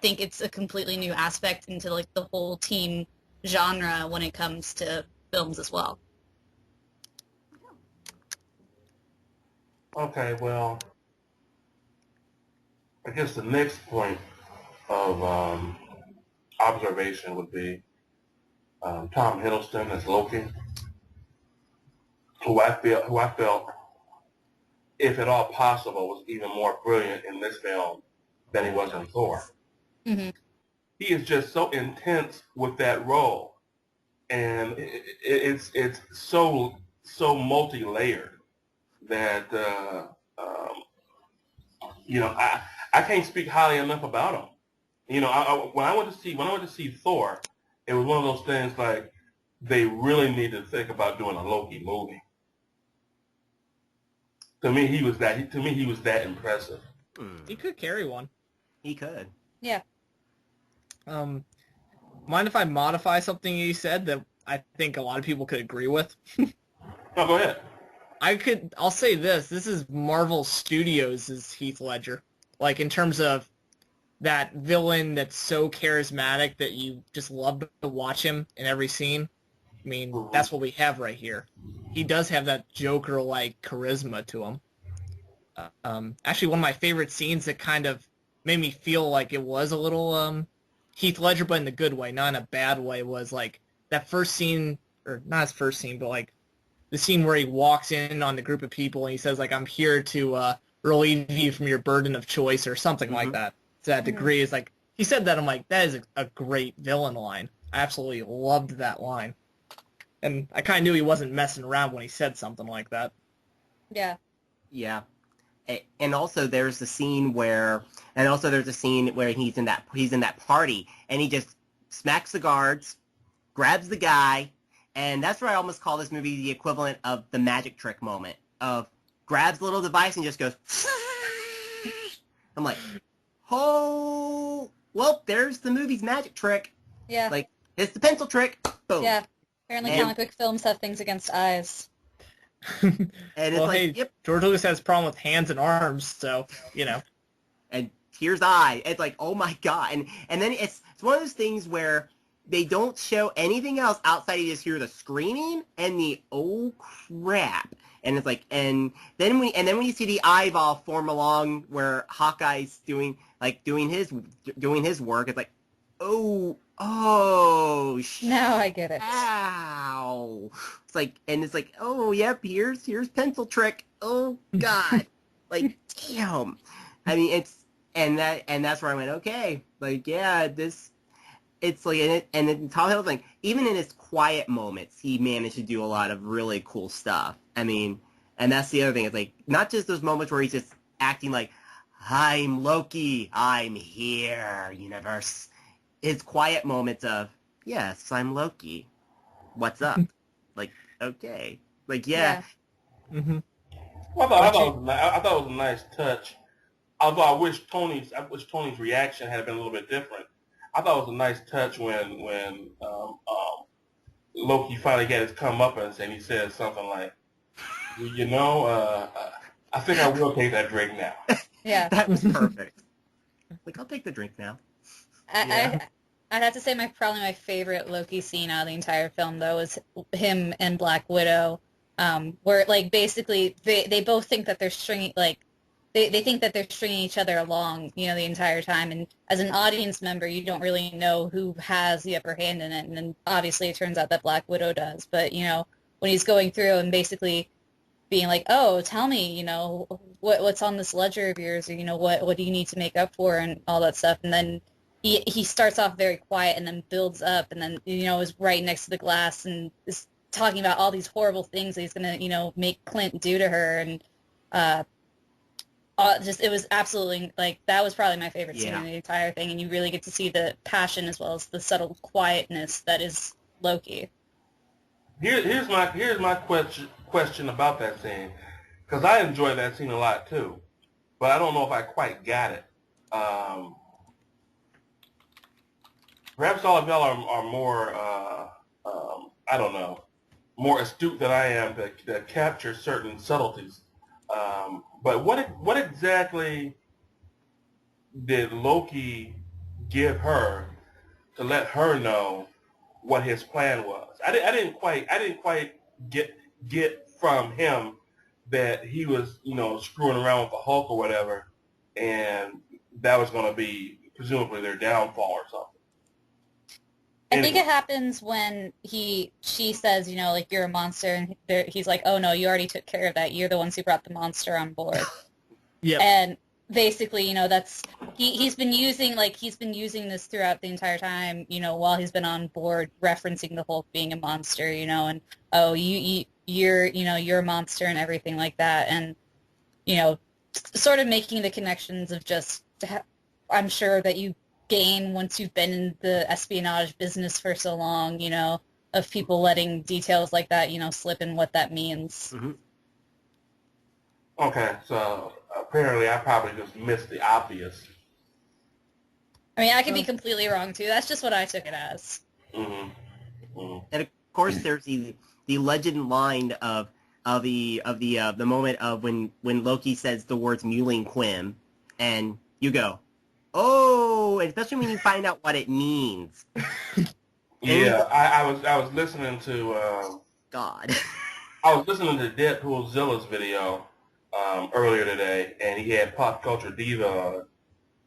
think it's a completely new aspect into, like, the whole team genre when it comes to films as well. Okay, well, I guess the next point of observation would be Tom Hiddleston as Loki, who I felt, if at all possible, was even more brilliant in this film than he was in Thor. Mm-hmm. He is just so intense with that role, and it's so multi-layered that you know, I can't speak highly enough about him. You know, when I went to see Thor, it was one of those things like they really need to think about doing a Loki movie. To me, he was that impressive. He could carry one. He could. Yeah. Mind if I modify something you said that I think a lot of people could agree with? No, go ahead. I'll say this. This is Marvel Studios' Heath Ledger. Like, in terms of that villain that's so charismatic that you just love to watch him in every scene. I mean, that's what we have right here. He does have that Joker-like charisma to him. Actually, one of my favorite scenes that kind of made me feel like it was a little Heath Ledger, but in the good way, not in a bad way, was like that first scene, or not his first scene, but like the scene where he walks in on the group of people and he says, like, I'm here to relieve you from your burden of choice, or something like that. To that degree, is like, he said that, I'm like, that is a great villain line. I absolutely loved that line. And I kind of knew he wasn't messing around when he said something like that. Yeah. Yeah. And also there's a scene where he's in that party and he just smacks the guards, grabs the guy, and that's where I almost call this movie the equivalent of the magic trick moment of grabs the little device and just goes. I'm like, oh, well, there's the movie's magic trick. Yeah. Like, it's the pencil trick. Boom. Yeah. Apparently comic book films have things against eyes. And it's well, like, hey, yep. George Lucas has a problem with hands and arms, so, you know. And here's eye. It's like, oh my god. And then it's one of those things where they don't show anything else outside. You just hear the screaming and the oh crap. And it's like, and then when you see the eyeball form along where Hawkeye's doing his work, it's like, oh, now I get it. Ow. It's like, oh, yep, here's pencil trick. Oh god. Like, damn. I mean, that's where I went, okay. Like, yeah, this, it's like, and then Tom Hiddleston, even in his quiet moments, he managed to do a lot of really cool stuff. I mean, and that's the other thing. It's like, not just those moments where he's just acting like, I'm Loki, I'm here, universe. His quiet moments of, yes, I'm Loki. What's up? Like, okay. Like, yeah. Mm-hmm. Well, I thought it was a nice touch. Although I wish Tony's reaction had been a little bit different. I thought it was a nice touch when Loki finally got his comeuppance and he said something like, I think I will take that drink now. Yeah. That was perfect. Like, I'll take the drink now. I'd have to say probably my favorite Loki scene out of the entire film, though, is him and Black Widow, where, like, basically they both think that they're stringing, like, they think that they're stringing each other along, the entire time. And as an audience member, you don't really know who has the upper hand in it. And then obviously it turns out that Black Widow does. But, when he's going through and basically being like, oh, tell me, what's on this ledger of yours, or, what do you need to make up for and all that stuff. And then he starts off very quiet and then builds up and then, is right next to the glass and is talking about all these horrible things that he's going to, make Clint do to her. And, it was absolutely, like, that was probably my favorite scene in the entire thing, and you really get to see the passion as well as the subtle quietness that is Loki. Here's my question about that scene, because I enjoyed that scene a lot too, but I don't know if I quite got it. Perhaps all of y'all are more, I don't know, more astute than I am to capture certain subtleties. But what exactly did Loki give her to let her know what his plan was? I didn't quite get from him that he was screwing around with the Hulk or whatever, and that was going to be presumably their downfall or something. I think it happens when she says, like, you're a monster, and he's like, oh no, you already took care of that. You're the ones who brought the monster on board. Yeah. And basically, that's he's been using this throughout the entire time, while he's been on board, referencing the Hulk being a monster, and oh, you're a monster and everything like that, and sort of making the connections of just, I'm sure that you gain once you've been in the espionage business for so long, of people letting details like that, slip and what that means. Mm-hmm. Okay, so apparently I probably just missed the obvious. I mean, I could be completely wrong too. That's just what I took it as. Mm-hmm. Mm-hmm. And of course, there's the legend line of the moment of when Loki says the words Mewling Quim, and you go, oh, especially when you find out what it means. Yeah, I was listening to God. I was listening to Deadpool Zilla's video earlier today, and he had Pop Culture Diva on it,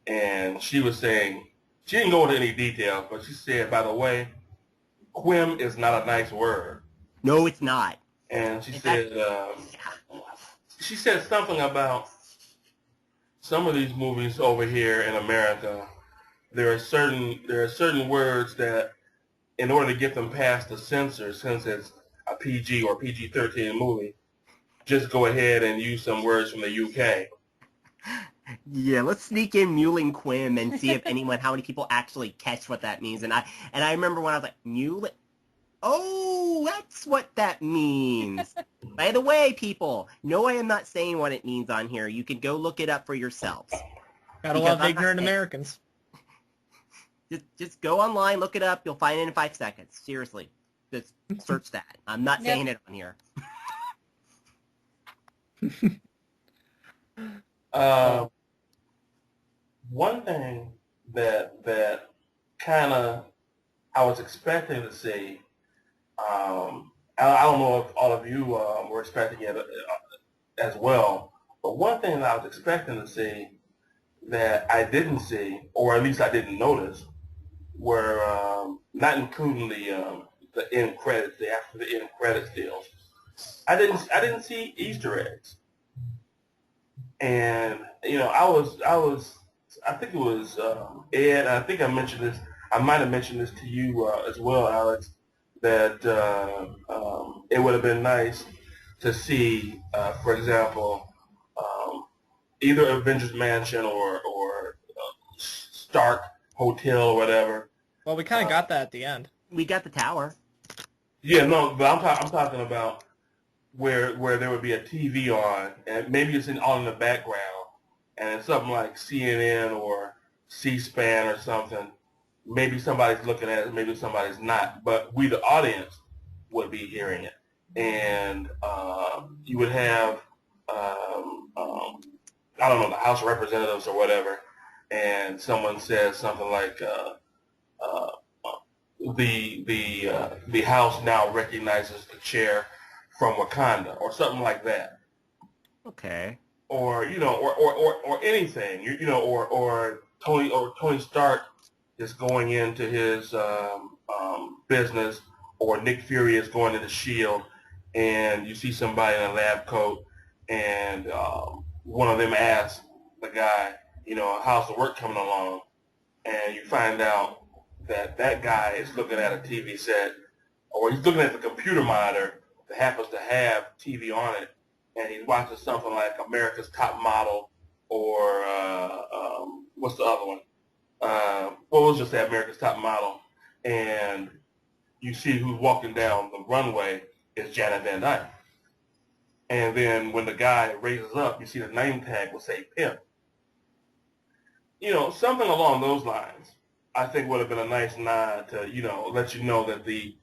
and she was saying, she didn't go into any details, but she said, by the way, Quim is not a nice word. No, it's not. And she said something about some of these movies over here in America. There are certain words that, in order to get them past the censor, since it's a PG or PG-13 movie, just go ahead and use some words from the UK. Yeah, let's sneak in Mewling Quim and see if how many people actually catch what that means. And I remember when I was like, Mewling? Oh, that's what that means. By the way, people, no, I am not saying what it means on here. You can go look it up for yourselves. Gotta love ignorant Americans. Just go online, look it up. You'll find it in 5 seconds. Seriously. Just search that. I'm not saying it on here. One thing that kind of I was expecting to see, I don't know if all of you were expecting it as well, but one thing that I was expecting to see that I didn't see, or at least I didn't notice, were not including the end credits, the after the end credits deals. I didn't see Easter eggs, and I think it was Ed. I think I mentioned this. I might have mentioned this to you as well, Alex, that it would have been nice to see, for example, either Avengers Mansion or Stark Hotel or whatever. Well, we kind of got that at the end. We got the tower. Yeah, no, but I'm talking about where there would be a TV on, and maybe it's all in the background, and it's something like CNN or C-SPAN or something. Maybe somebody's looking at it, maybe somebody's not, but we, the audience, would be hearing it, and you would have, I don't know, the House of Representatives or whatever, and someone says something like, the House now recognizes the chair from Wakanda, or something like that. Okay. Or or anything, or Tony Stark is going into his business, or Nick Fury is going into Shield, and you see somebody in a lab coat, and one of them asks the guy, how's the work coming along, and you find out that guy is looking at a TV set, or he's looking at the computer monitor that happens to have TV on it, and he's watching something like America's Top Model, or what's the other one? Well, we'll just say America's Top Model, and you see who's walking down the runway is Janet Van Dyne. And then when the guy raises up, you see the name tag will say Pimp. Something along those lines, I think would have been a nice nod to, let you know that the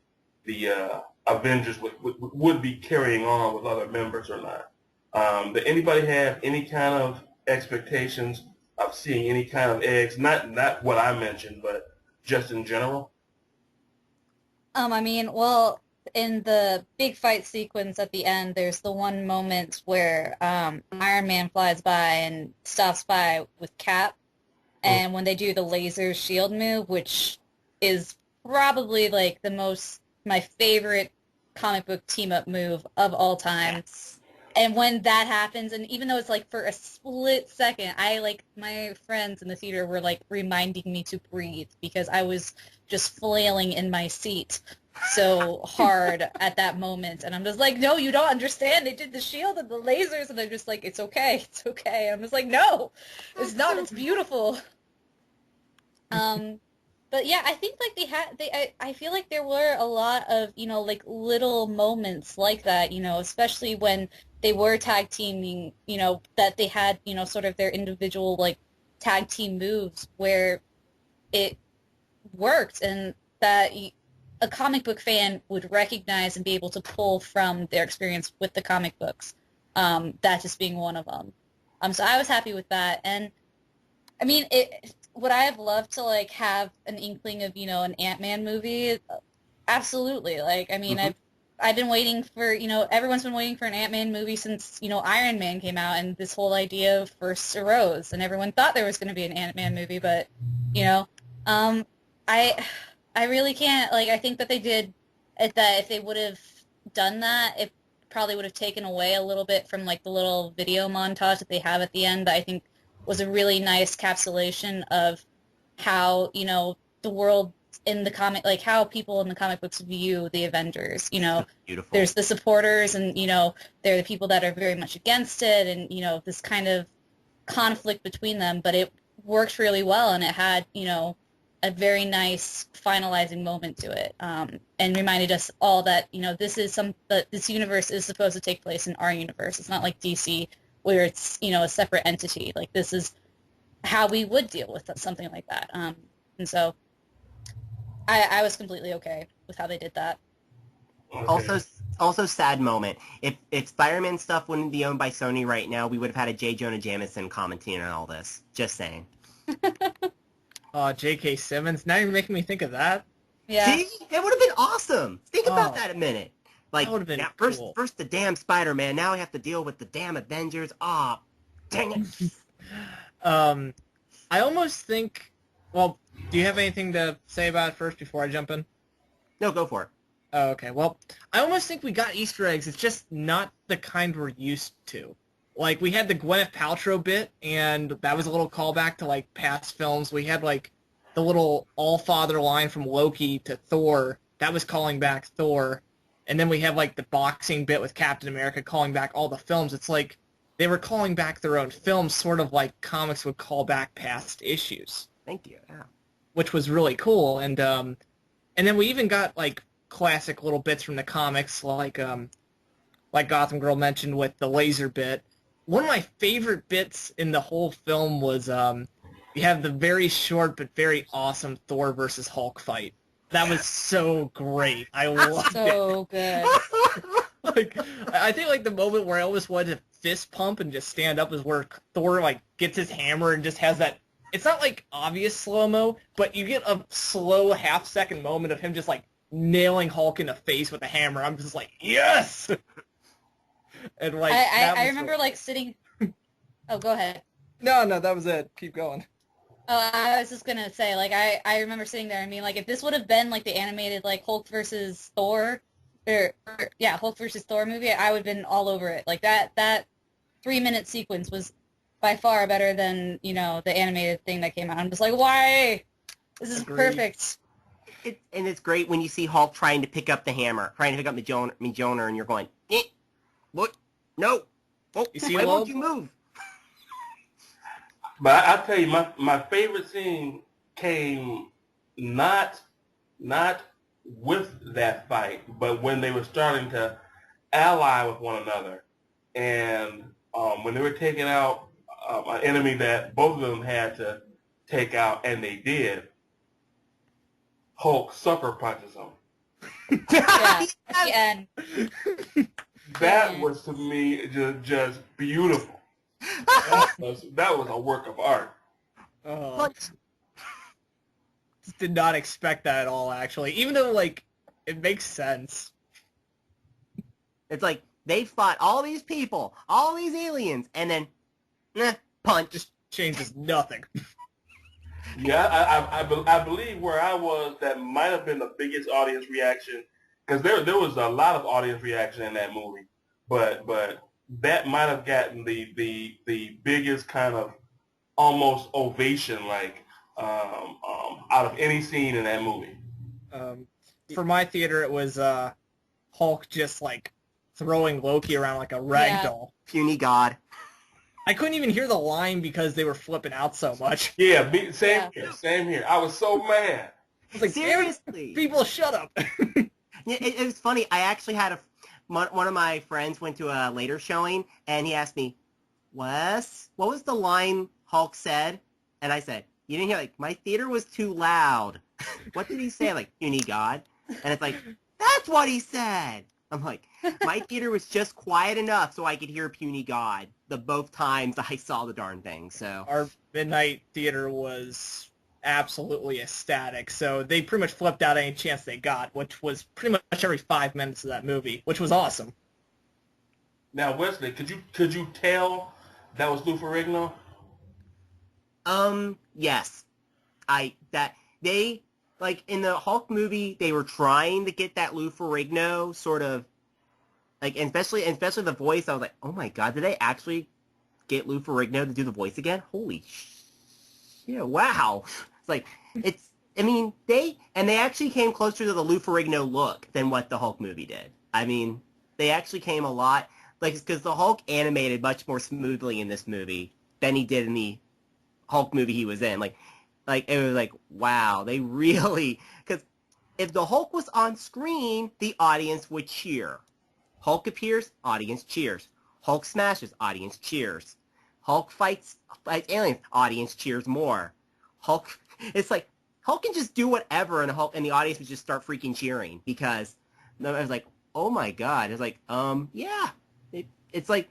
Avengers would be carrying on with other members or not. Did anybody have any kind of expectations of seeing any kind of eggs? Not what I mentioned, but just in general? I mean, well, in the big fight sequence at the end, there's the one moment where Iron Man flies by and stops by with Cap, and when they do the laser shield move, which is probably like my favorite comic book team-up move of all time. Yes. And when that happens, and even though it's like for a split second, my friends in the theater were like reminding me to breathe, because I was just flailing in my seat so hard at that moment. And I'm just like, no, you don't understand. They did the shield and the lasers, and they're just like, it's okay. It's okay. And I'm just like, no, it's not. It's beautiful. But yeah, I think like I feel like there were a lot of, like little moments like that, especially when they were tag teaming, that they had, sort of their individual like tag team moves where it worked, and that a comic book fan would recognize and be able to pull from their experience with the comic books. That just being one of them. So I was happy with that. And I mean, would I have loved to like have an inkling of, an Ant-Man movie? Absolutely. Like, I mean, I've been waiting for, everyone's been waiting for an Ant-Man movie since, Iron Man came out, and this whole idea first arose, and everyone thought there was going to be an Ant-Man movie, but, I really can't, like, I think that they did, that if they would have done that, it probably would have taken away a little bit from, like, the little video montage that they have at the end, that I think was a really nice encapsulation of how, the world in the comic, like how people in the comic books view the Avengers. Beautiful. There's the supporters, and they're the people that are very much against it, and this kind of conflict between them. But it worked really well, and it had a very nice finalizing moment to it, and reminded us all that this universe is supposed to take place in our universe. It's not like DC where it's a separate entity. Like, this is how we would deal with something like that. And so I was completely okay with how they did that. Okay. Also sad moment. If Spider-Man stuff wouldn't be owned by Sony right now, we would have had a J. Jonah Jameson commenting on all this. Just saying. J.K. Simmons. Now you're making me think of that. Yeah. See? It would have been awesome. Think about that a minute. Like, that would have been cool. First the damn Spider-Man, now we have to deal with the damn Avengers. Aw, dang it. I almost think, well, do you have anything to say about it first before I jump in? No, go for it. Oh, okay. Well, I almost think we got Easter eggs. It's just not the kind we're used to. Like, we had the Gwyneth Paltrow bit, and that was a little callback to, like, past films. We had, like, the little all-father line from Loki to Thor, that was calling back Thor. And then we have, like, the boxing bit with Captain America calling back all the films. It's like they were calling back their own films, sort of like comics would call back past issues. Thank you. Yeah. Which was really cool. And then we even got, like, classic little bits from the comics, like Gotham Girl mentioned with the laser bit. One of my favorite bits in the whole film was you have the very short but very awesome Thor versus Hulk fight. That was so great. I loved it. So good. Like, I think like the moment where I almost wanted to fist pump and just stand up is where Thor like gets his hammer and just has that. It's not like obvious slow-mo, but you get a slow half-second moment of him just like nailing Hulk in the face with a hammer. I'm just like, yes! And like I remember like sitting. Oh, go ahead. No, that was it. Keep going. Oh, I was just gonna say, like, I remember sitting there. I mean, like, if this would have been like the animated like Hulk versus Thor, Hulk versus Thor movie, I would have been all over it. Like that 3-minute sequence was by far better than the animated thing that came out. I'm just like, why? This is perfect. And it's great when you see Hulk trying to pick up the hammer, trying to pick up Mjolnir, and you're going, what? No. Oh, why won't you move? But I'll tell you, my favorite scene came not with that fight, but when they were starting to ally with one another. And when they were taking out an enemy that both of them had to take out, and they did, Hulk sucker punches him. Yeah, at the end. That was, to me, just beautiful. That was a work of art. Did not expect that at all, actually. Even though, like, it makes sense. It's like, they fought all these people, all these aliens, and then, punch. Just changes nothing. Yeah, I believe where I was, that might have been the biggest audience reaction, because there was a lot of audience reaction in that movie, but that might have gotten the biggest kind of almost ovation, like out of any scene in that movie. For my theater, it was Hulk just like throwing Loki around like a rag doll. Puny God. I couldn't even hear the line because they were flipping out so much. Yeah, same here. I was so mad. I was like, seriously, people, shut up. Yeah, it was funny. I actually had one of my friends went to a later showing, and he asked me, Wes, what was the line Hulk said? And I said, you didn't hear, like, my theater was too loud. What did he say? Like, puny God? And it's like, that's what he said. I'm like, my theater was just quiet enough so I could hear puny God the both times I saw the darn thing. So our midnight theater was absolutely ecstatic. So they pretty much flipped out any chance they got, which was pretty much every 5 minutes of that movie, which was awesome. Now, Wesley, could you tell that was Lou Ferrigno? Yes. They, like, in the Hulk movie, they were trying to get that Lou Ferrigno sort of, like, and especially the voice. I was like, oh my god, did they actually get Lou Ferrigno to do the voice again? Holy shit, wow. It's like, they actually came closer to the Lou Ferrigno look than what the Hulk movie did. I mean, they actually came a lot, like, because the Hulk animated much more smoothly in this movie than he did in the Hulk movie he was in. Like it was like, wow, they really, because if the Hulk was on screen, the audience would cheer. Hulk appears, audience cheers. Hulk smashes, audience cheers. Hulk fights aliens, audience cheers more. It's like, Hulk can just do whatever, and the audience would just start freaking cheering, because I was like, oh my god. It's like, yeah. It's like,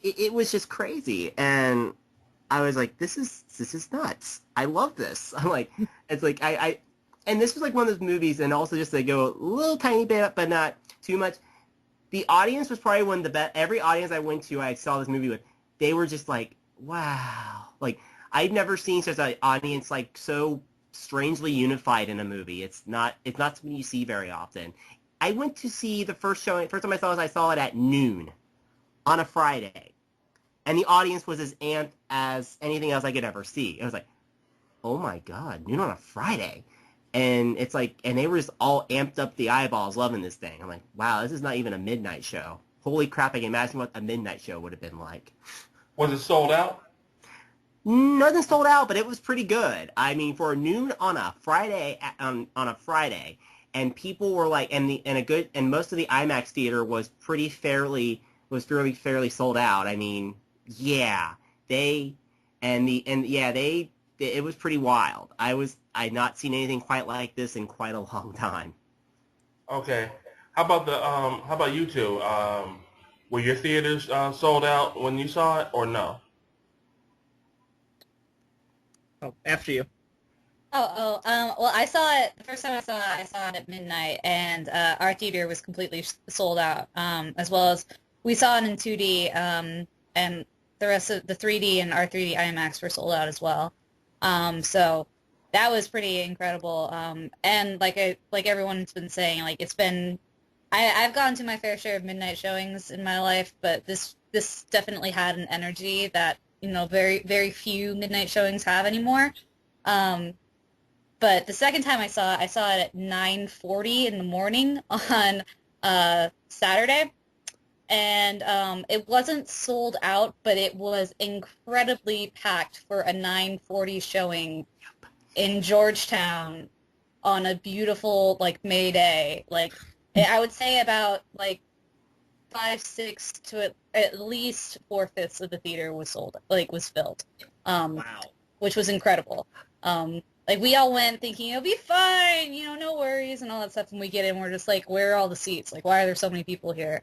it was just crazy, and I was like, this is nuts. I love this. I'm like, it's like, and this was like one of those movies, and also just to go a little tiny bit up, but not too much. The audience was probably one of the best. Every audience I went to, I saw this movie with, they were just like, wow. Like, I'd never seen such an audience, like, so strangely unified in a movie. It's not something you see very often. I went to see the first time I saw it at noon on a Friday. And the audience was as amped as anything else I could ever see. It was like, oh my god, noon on a Friday. And it's like, and they were just all amped up the eyeballs loving this thing. I'm like, wow, this is not even a midnight show. Holy crap, I can imagine what a midnight show would have been like. Was it sold out? Nothing sold out, but it was pretty good. I mean, for noon on a Friday, and people were like, and most of the IMAX theater was fairly sold out. I mean, yeah, it was pretty wild. I'd not seen anything quite like this in quite a long time. Okay. How about you two? Were your theaters sold out when you saw it, or no? Oh, after you. Well, I saw it, the first time I saw it at midnight, and our theater was completely sold out, as well as we saw it in 2D, and the rest of the 3D and our 3D IMAX were sold out as well. So that was pretty incredible. And like everyone's been saying, like I've gone to my fair share of midnight showings in my life, but this definitely had an energy that, very, very few midnight showings have anymore. But the second time I saw it at 9:40 in the morning on Saturday. And it wasn't sold out, but it was incredibly packed for a 9:40 showing in Georgetown on a beautiful, May Day. I would say about, 5/6 to at least 4/5 of the theater was filled. Wow. Which was incredible. We all went thinking it'll be fine, no worries and all that stuff, and we get in, we're just like, where are all the seats? Why are there so many people here?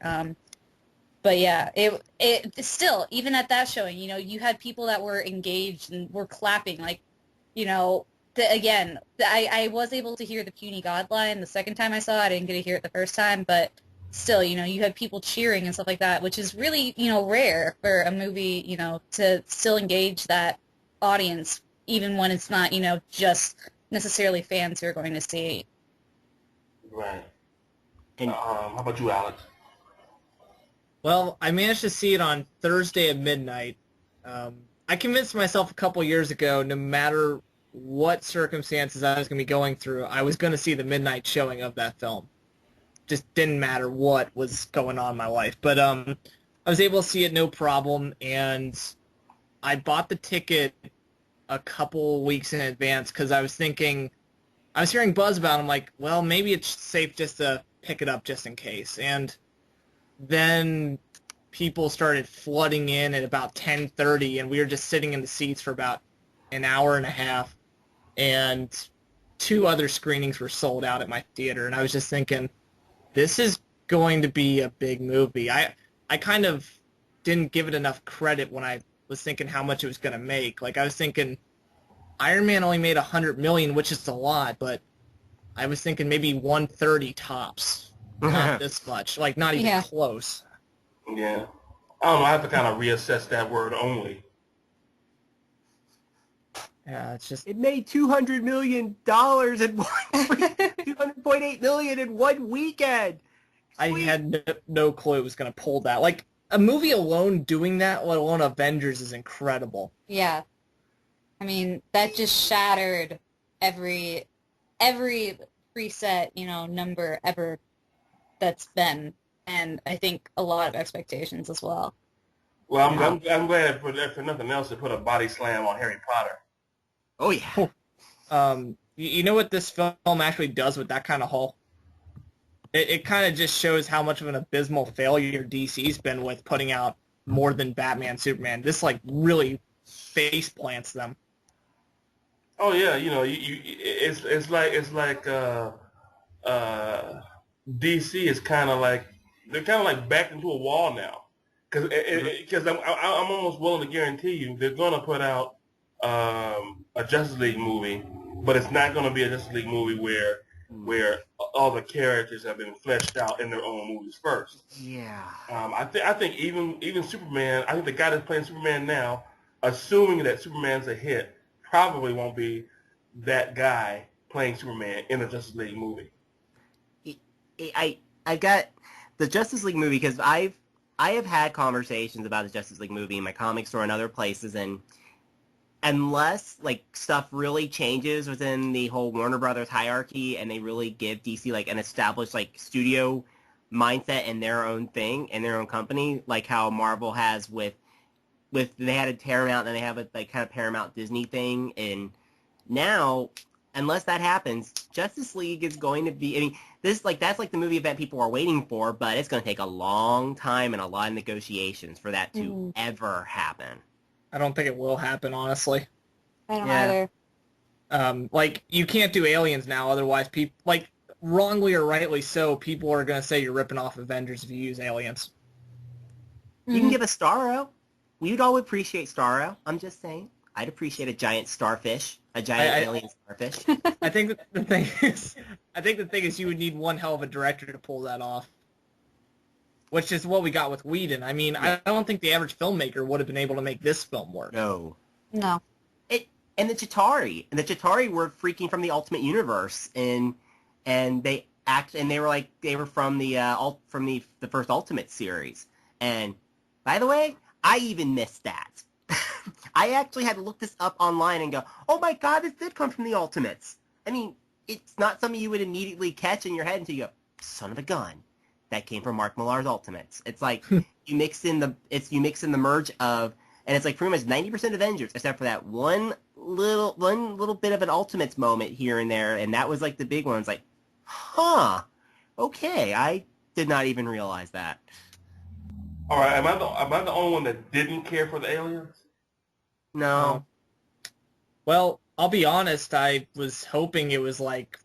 But yeah, it still, even at that showing, you had people that were engaged and were clapping, I was able to hear the Puny God line the second time I saw it. I didn't get to hear it the first time, but still, you had people cheering and stuff like that, which is really, rare for a movie, to still engage that audience, even when it's not, just necessarily fans who are going to see it. Right. And how about you, Alex? Well, I managed to see it on Thursday at midnight. I convinced myself a couple years ago, no matter what circumstances I was going to be going through, I was going to see the midnight showing of that film. Just didn't matter what was going on in my life. But I was able to see it no problem, and I bought the ticket a couple weeks in advance because I was thinking, I was hearing buzz about it. I'm like, well, maybe it's safe just to pick it up just in case. And then people started flooding in at about 10:30, and we were just sitting in the seats for about an hour and a half, and 2 other screenings were sold out at my theater, and I was just thinking, this is going to be a big movie. I kind of didn't give it enough credit when I was thinking how much it was going to make. I was thinking Iron Man only made $100 million, which is a lot, but I was thinking maybe 130 tops. Not this much. Not even close. Yeah. I don't know. I have to kind of reassess that word only. Yeah, it's just... It made $200 million in $200.8 million in one weekend. I had no clue it was going to pull that. A movie alone doing that, let alone Avengers, is incredible. Yeah. I mean, that just shattered every preset, number ever that's been, and I think a lot of expectations as well. Well, I'm glad for nothing else to put a body slam on Harry Potter. Oh yeah. You know what this film actually does with that kind of haul? It kind of just shows how much of an abysmal failure DC's been with putting out more than Batman, Superman. This really face plants them. Oh yeah, it's like DC is kind of like, they're kind of like backed into a wall now, because I'm almost willing to guarantee you they're gonna put out a Justice League movie, but it's not gonna be a Justice League movie where all the characters have been fleshed out in their own movies first. Yeah. I think even Superman, I think the guy that's playing Superman now, assuming that Superman's a hit, probably won't be that guy playing Superman in a Justice League movie. I got the Justice League movie because I have had conversations about the Justice League movie in my comic store and other places, and unless like stuff really changes within the whole Warner Brothers hierarchy and they really give DC like an established like studio mindset in their own thing in their own company, like how Marvel has with they had a Paramount and they have a like kind of Paramount Disney thing, and now unless that happens, Justice League is going to be. I mean, that's like the movie event people are waiting for, but it's going to take a long time and a lot of negotiations for that to ever happen. I don't think it will happen, honestly. I don't either. Like, you can't do Aliens now, otherwise people, like, wrongly or rightly so, people are going to say you're ripping off Avengers if you use Aliens. You can give a Starro. We'd all appreciate Starro. I'm just saying. I'd appreciate a giant starfish, a giant alien starfish. I think the thing is you would need one hell of a director to pull that off. Which is what we got with Whedon. I mean, I don't think the average filmmaker would have been able to make this film work. No. And the Chitauri were freaking from the Ultimate Universe, and they were from the first Ultimate series. And by the way, I even missed that. I actually had to look this up online and go, oh my god, this did come from the Ultimates. I mean, it's not something you would immediately catch in your head until you go, son of a gun. That came from Mark Millar's Ultimates. It's like you mix in the merge of, and it's like pretty much 90% Avengers, except for that one little bit of an Ultimates moment here and there, and that was like the big one. It's like, huh, okay, I did not even realize that. All right, am I the only one that didn't care for the aliens? No. Well, I'll be honest, I was hoping it was like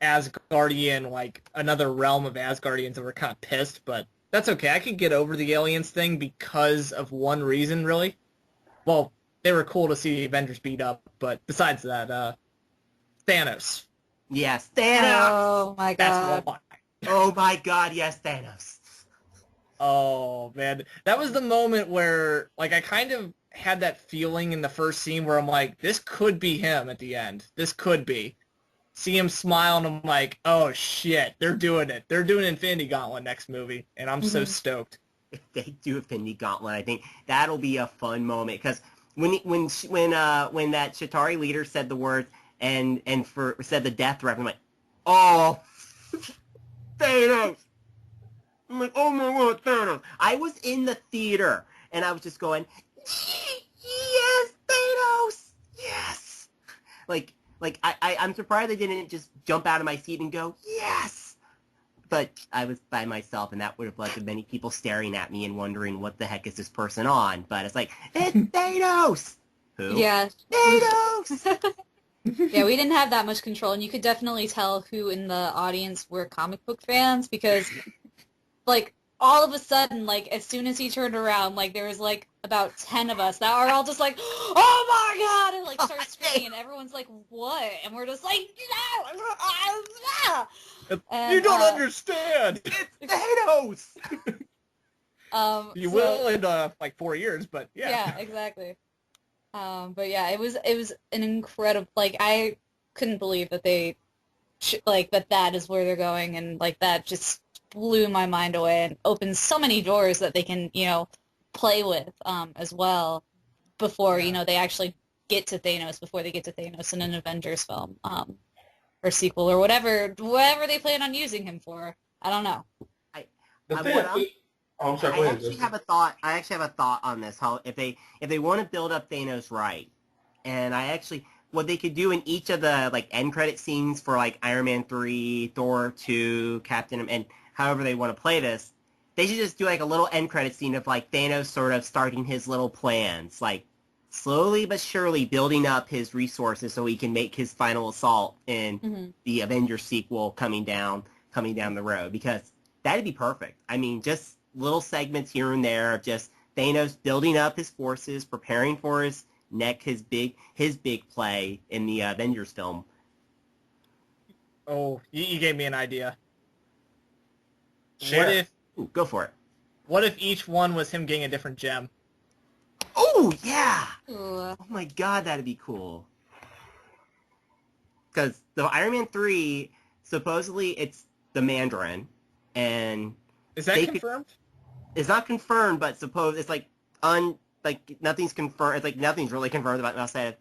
Asgardian, like another realm of Asgardians that were kind of pissed, but that's okay. I could get over the aliens thing because of one reason, really. Well, they were cool to see the Avengers beat up, but besides that, Thanos. Yes, Thanos! Oh my god. That's why. Oh my god, yes, Thanos. Oh, man. That was the moment where, like, I kind of had that feeling in the first scene where I'm like, this could be him at the end. This could be. See him smile, and I'm like, oh, shit, they're doing it. They're doing Infinity Gauntlet next movie, and I'm so stoked. If they do Infinity Gauntlet, I think that'll be a fun moment, because when that Chitauri leader said the words and said the death threat, I'm like, oh, Thanos. I'm like, oh my god, Thanos. I was in the theater, and I was just going, yes, Thanos, yes. Like I'm surprised I didn't just jump out of my seat and go, yes. But I was by myself, and that would have led to many people staring at me and wondering, what the heck is this person on? But it's like, it's Thanos. Who? Yeah. Thanos. Yeah, we didn't have that much control, and you could definitely tell who in the audience were comic book fans, because, like, all of a sudden, like, as soon as he turned around, like, there was, like, about 10 of us that are all just like, oh my god, and, like, start screaming, and everyone's like, what? And we're just like, no! And, you don't understand! It's Thanos! You will in, like, 4 years, but yeah. Yeah, exactly. But yeah, it was an incredible, like, I couldn't believe that they, that is where they're going, and, like, that just blew my mind away and opened so many doors that they can, play with, as well, before, they actually get to Thanos, before they get to Thanos in an Avengers film, or sequel, or whatever they plan on using him for. I don't know. I'm sorry, I actually have a thought on this. How if they want to build up Thanos right, and what they could do in each of the like end credit scenes for like Iron Man 3, Thor 2, Captain, and however they want to play this, they should just do like a little end credit scene of like Thanos sort of starting his little plans, like slowly but surely building up his resources so he can make his final assault in the Avengers sequel coming down the road, because that'd be perfect. I mean, just little segments here and there of just Thanos building up his forces, preparing for his big play in the Avengers film. Oh, you gave me an idea. Sure. Go for it. What if each one was him getting a different gem? Oh, yeah! Ooh. Oh my god, that'd be cool. Because the Iron Man 3, supposedly it's the Mandarin, and... Is that confirmed? It's not confirmed, but suppose it's like like nothing's confirmed. It's like nothing's really confirmed about outside of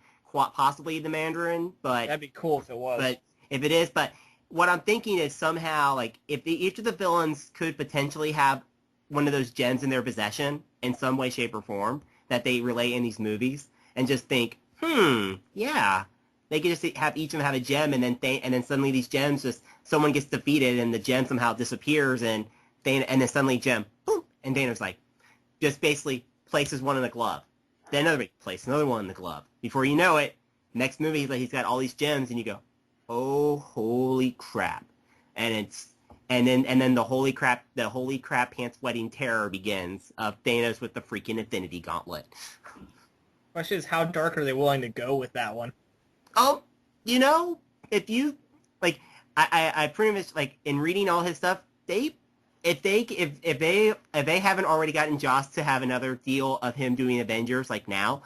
possibly the Mandarin, but That'd be cool if it was. But if it is, but what I'm thinking is somehow like if each of the villains could potentially have one of those gems in their possession in some way, shape, or form that they relate in these movies, and just think, yeah, they could just have each of them have a gem, and then suddenly these gems just someone gets defeated, and the gem somehow disappears, and then suddenly gem, boom, and Thanos like just basically places one in the glove, then place another one in the glove. Before you know it, next movie he's got all these gems, and you go, oh holy crap, and then the holy crap pants wetting terror begins of Thanos with the freaking Infinity Gauntlet. Question is, how dark are they willing to go with that one? Oh, if you like, I pretty much like in reading all his stuff, if they haven't already gotten Joss to have another deal of him doing Avengers like now,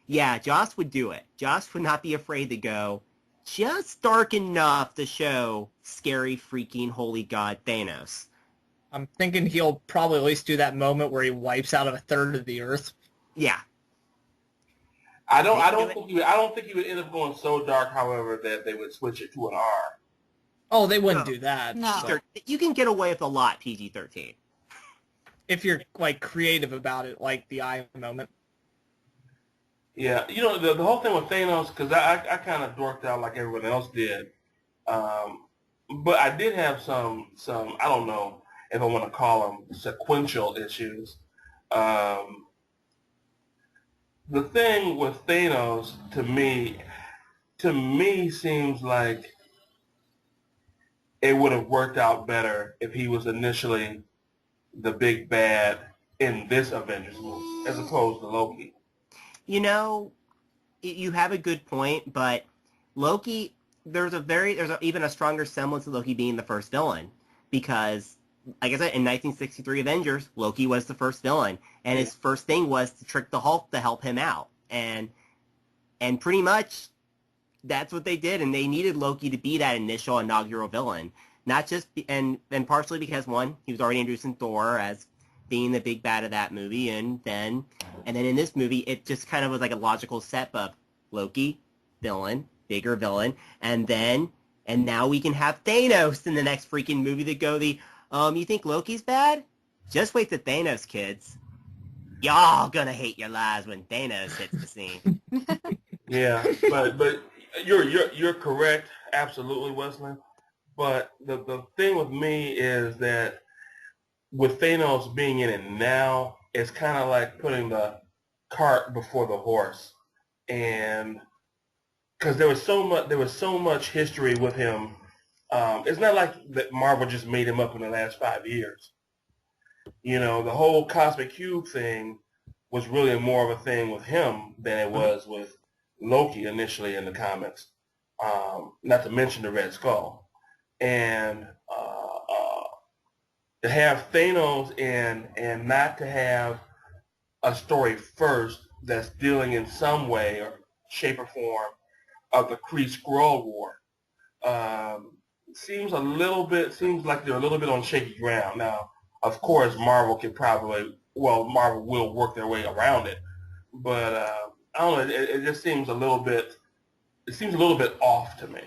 yeah, Joss would do it. Joss would not be afraid to go just dark enough to show scary freaking holy god Thanos. I'm thinking he'll probably at least do that moment where he wipes out a third of the Earth. Yeah. I don't think he would end up going so dark, however, that they would switch it to an R. Oh, they wouldn't do that. No. So. You can get away with a lot PG-13. If you're like creative about it, like the eye moment. Yeah, the whole thing with Thanos, because I kind of dorked out like everyone else did, but I did have some I don't know if I want to call them sequential issues. The thing with Thanos to me seems like it would have worked out better if he was initially the big bad in this Avengers movie as opposed to Loki. You have a good point, but Loki, there's even a stronger semblance of Loki being the first villain, because, like I said, in 1963 Avengers, Loki was the first villain, and his first thing was to trick the Hulk to help him out, and pretty much that's what they did, and they needed Loki to be that initial inaugural villain, not just and partially because one, he was already introduced in Thor as being the big bad of that movie, and then in this movie, it just kind of was like a logical step up. Loki, villain, bigger villain, and now we can have Thanos in the next freaking movie to go you think Loki's bad? Just wait till Thanos, kids. Y'all gonna hate your lives when Thanos hits the scene. Yeah, but you're correct, absolutely, Wesley. But the thing with me is that with Thanos being in it now, it's kind of like putting the cart before the horse, and because there was so much history with him. It's not like that Marvel just made him up in the last 5 years. The whole Cosmic Cube thing was really more of a thing with him than it was with Loki initially in the comics. Not to mention the Red Skull, and to have Thanos and not to have a story first that's dealing in some way or shape or form of the Kree-Skrull War seems like they're a little bit on shaky ground. Now, of course, Marvel will work their way around it, but I don't know. It just seems a little bit off to me.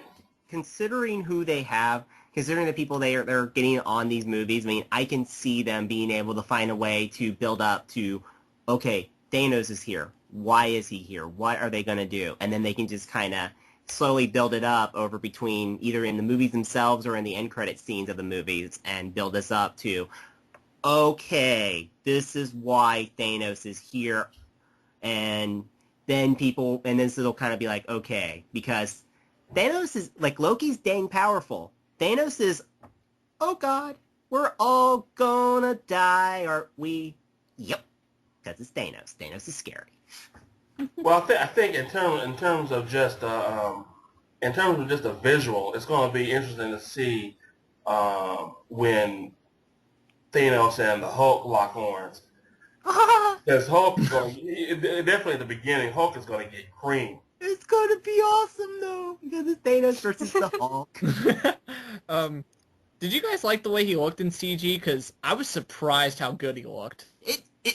Considering who they have, considering the people they're getting on these movies, I mean, I can see them being able to find a way to build up to, okay, Thanos is here. Why is he here? What are they going to do? And then they can just kind of slowly build it up over between either in the movies themselves or in the end credit scenes of the movies and build us up to, okay, this is why Thanos is here. And then it'll kind of be like, okay, because Thanos is, like, Loki's dang powerful. Thanos is, oh God, we're all gonna die, are we? Yep, because it's Thanos. Thanos is scary. Well, I think in terms of just a visual, it's going to be interesting to see when Thanos and the Hulk lock horns. Because Hulk is going definitely at the beginning, Hulk is going to get creamed. It's going to be awesome though, because it's Thanos versus the Hulk. Did you guys like the way he looked in CG? Because I was surprised how good he looked.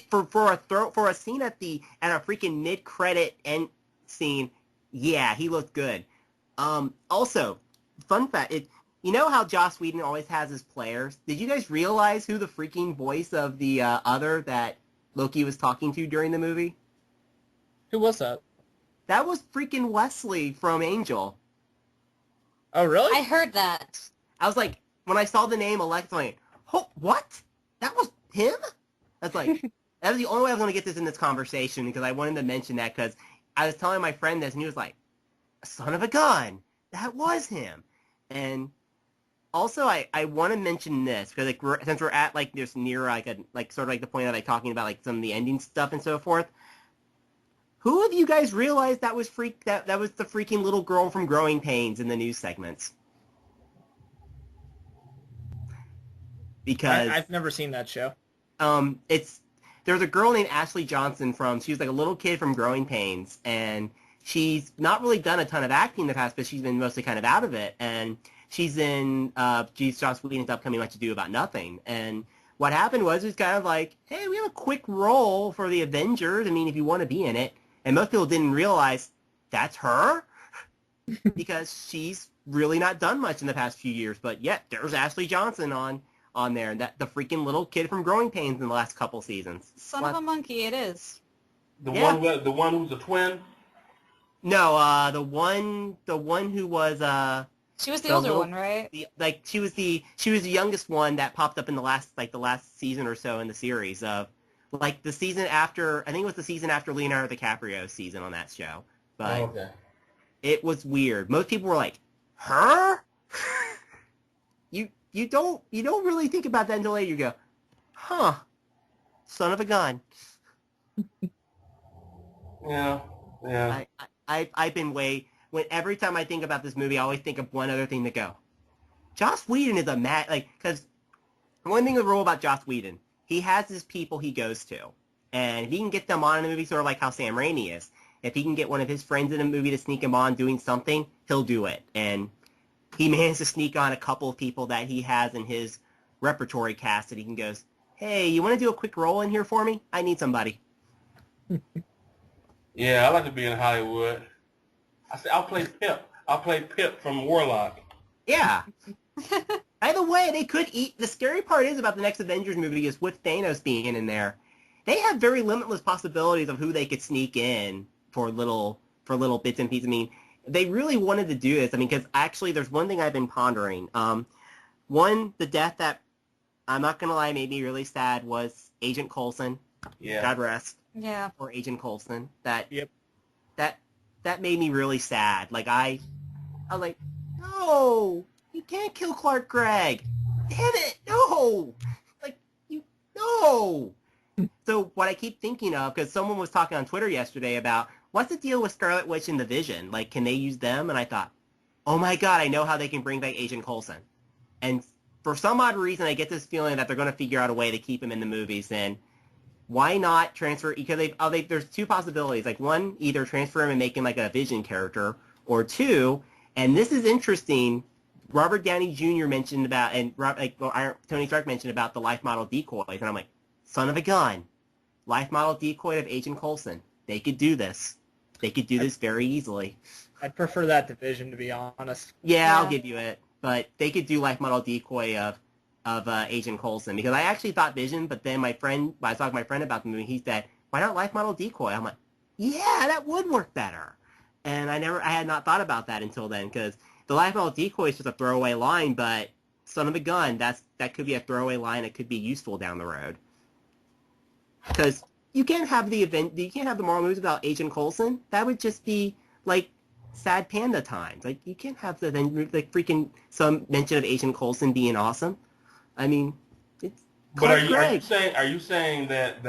for a scene at a freaking mid-credit end scene, yeah, he looked good. Also, fun fact, you know how Joss Whedon always has his players? Did you guys realize who the freaking voice of the other that Loki was talking to during the movie? Who was that? That was freaking Wesley from Angel. Oh, really? I heard that. I was like, when I saw the name Alexa, I'm like, oh, what? That was him? That's like, that was the only way I was going to get this in this conversation because I wanted to mention that because I was telling my friend this and he was like, son of a gun, that was him. And also, I want to mention this because like since we're at like this near like sort of like the point of like talking about like some of the ending stuff and so forth. Who of you guys realized that was that was the freaking little girl from Growing Pains in the news segments? Because I've never seen that show. There's a girl named Ashley Johnson she was like a little kid from Growing Pains, and she's not really done a ton of acting in the past, but she's been mostly kind of out of it, and she's in Joss Whedon's upcoming Much Ado About Nothing, and what happened was it's kind of like, hey, we have a quick role for the Avengers. I mean, if you want to be in it, and most people didn't realize that's her because she's really not done much in the past few years, but yet there's Ashley Johnson on there, and that the freaking little kid from Growing Pains in the last couple seasons. Son of a monkey, it is. The one who's a twin. No, the one who was She was the older one, right? She was the youngest one that popped up in the last season or so in the series of like the season after. I think it was the season after Leonardo DiCaprio's season on that show. But Okay. It was weird. Most people were like, her? You don't really think about that until later. You go, huh? Son of a gun. Yeah. I've been every time I think about this movie, I always think of one other thing to go. Joss Whedon is because one thing to rule about Joss Whedon, he has his people he goes to, and if he can get them on in a movie, sort of like how Sam Raimi is, if he can get one of his friends in a movie to sneak him on doing something, he'll do it, and he managed to sneak on a couple of people that he has in his repertory cast that he can goes, hey, you want to do a quick role in here for me? I need somebody. Yeah, I like to be in Hollywood. I said I'll play Pip. I'll play Pip from Warlock. Yeah. By the way, they could eat. The scary part is about the next Avengers movie is with Thanos being in there. They have very limitless possibilities of who they could sneak in for little bits and pieces. I mean, they really wanted to do this. I mean, because actually, there's one thing I've been pondering. One, the death that I'm not gonna lie made me really sad was Agent Coulson. Yeah. God rest. Yeah. Or Agent Coulson. Yep. That made me really sad. Like I was like, no, you can't kill Clark Gregg. Damn it, no. Like no. So what I keep thinking of, because someone was talking on Twitter yesterday about what's the deal with Scarlet Witch and the Vision? Like, can they use them? And I thought, oh my god, I know how they can bring back Agent Coulson. And for some odd reason, I get this feeling that they're going to figure out a way to keep him in the movies. And why not transfer? Because there's two possibilities. Like one, either transfer him and make him like a Vision character, or two, and this is interesting. Robert Downey Jr. mentioned about, and Tony Stark mentioned about the life model decoys, and I'm like, son of a gun, life model decoy of Agent Coulson. They could do this. They could do this very easily. I'd prefer that to Vision, to be honest. Yeah, I'll give you it. But they could do life model decoy of Agent Coulson, because I actually thought Vision, but then when I was talking to my friend about the movie, he said, why not life model decoy? I'm like, yeah, that would work better. And I had not thought about that until then, because the life model decoy is just a throwaway line, but son of a gun, that could be a throwaway line that could be useful down the road. Because you can't have the Marvel movies without Agent Coulson. That would just be like Sad Panda times. Like you can't have freaking some mention of Agent Coulson being awesome. I mean, it's. But are you saying that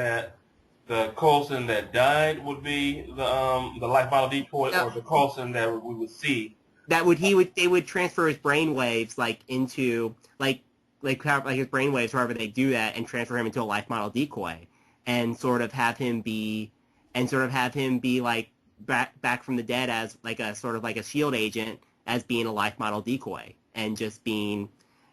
the Coulson that died would be the life model decoy, or the Coulson that we would see? They would transfer his brainwaves into like his brainwaves, however they do that, and transfer him into a life model decoy, and sort of have him be like back from the dead as like a sort of like a shield agent, as being a life model decoy, and just being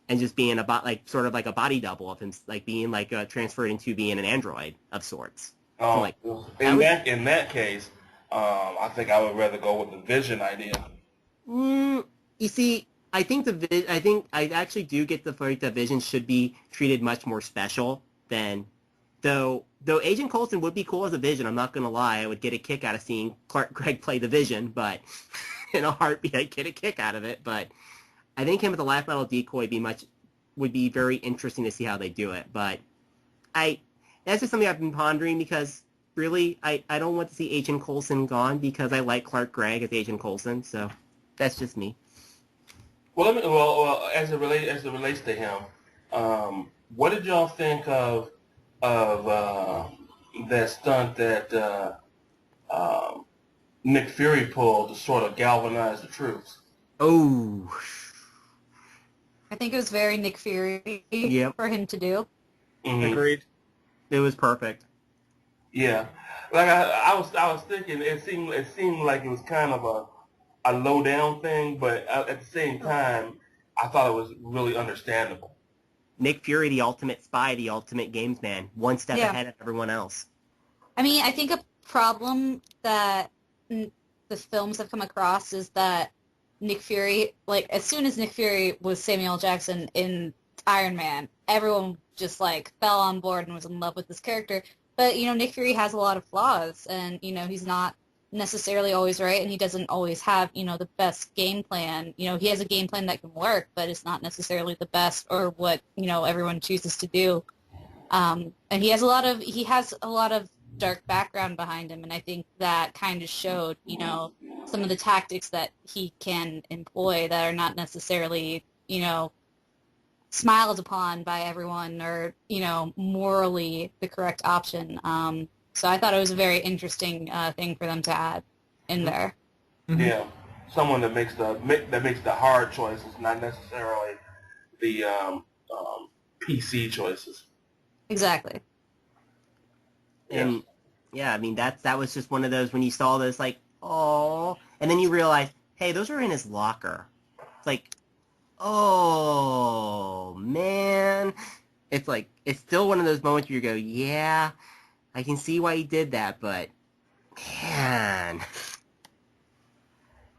and just being sort of like a body double of him, like being like transferred into being an android of sorts. So, like, in that case, I think I would rather go with the Vision idea. You see, I think I actually do get the point that Vision should be treated much more special than, though Agent Coulson would be cool as a Vision. I'm not gonna lie, I would get a kick out of seeing Clark Gregg play the Vision, but in a heartbeat, I'd get a kick out of it. But I think him with the Life Metal Decoy would be very interesting to see how they do it. But that's just something I've been pondering, because really, I don't want to see Agent Coulson gone, because I like Clark Gregg as Agent Coulson. So that's just me. Well, as it relates to him, what did y'all think of that stunt that Nick Fury pulled to sort of galvanize the troops? Oh, I think it was very Nick Fury for him to do. Mm-hmm. Agreed. It was perfect. Yeah, like I was thinking, it seemed like it was kind of a low down thing, but at the same time, I thought it was really understandable. Nick Fury, the ultimate spy, the ultimate gamesman, one step ahead of everyone else. I mean, I think a problem that the films have come across is that Nick Fury, like, as soon as Nick Fury was Samuel L. Jackson in Iron Man, everyone just, like, fell on board and was in love with this character. But, Nick Fury has a lot of flaws, and, he's not necessarily always right, and he doesn't always have, the best game plan. He has a game plan that can work, but it's not necessarily the best or what, everyone chooses to do. And he has a lot of dark background behind him, and I think that kind of showed, some of the tactics that he can employ that are not necessarily, smiled upon by everyone or, morally the correct option. So I thought it was a very interesting thing for them to add in there. Mm-hmm. Yeah, someone that makes the hard choices, not necessarily the PC choices. Exactly. And yeah, I mean that was just one of those when you saw those, like, oh, and then you realize, hey, those are in his locker. It's like, oh man, it's like it's still one of those moments where you go, yeah, I can see why he did that, but man.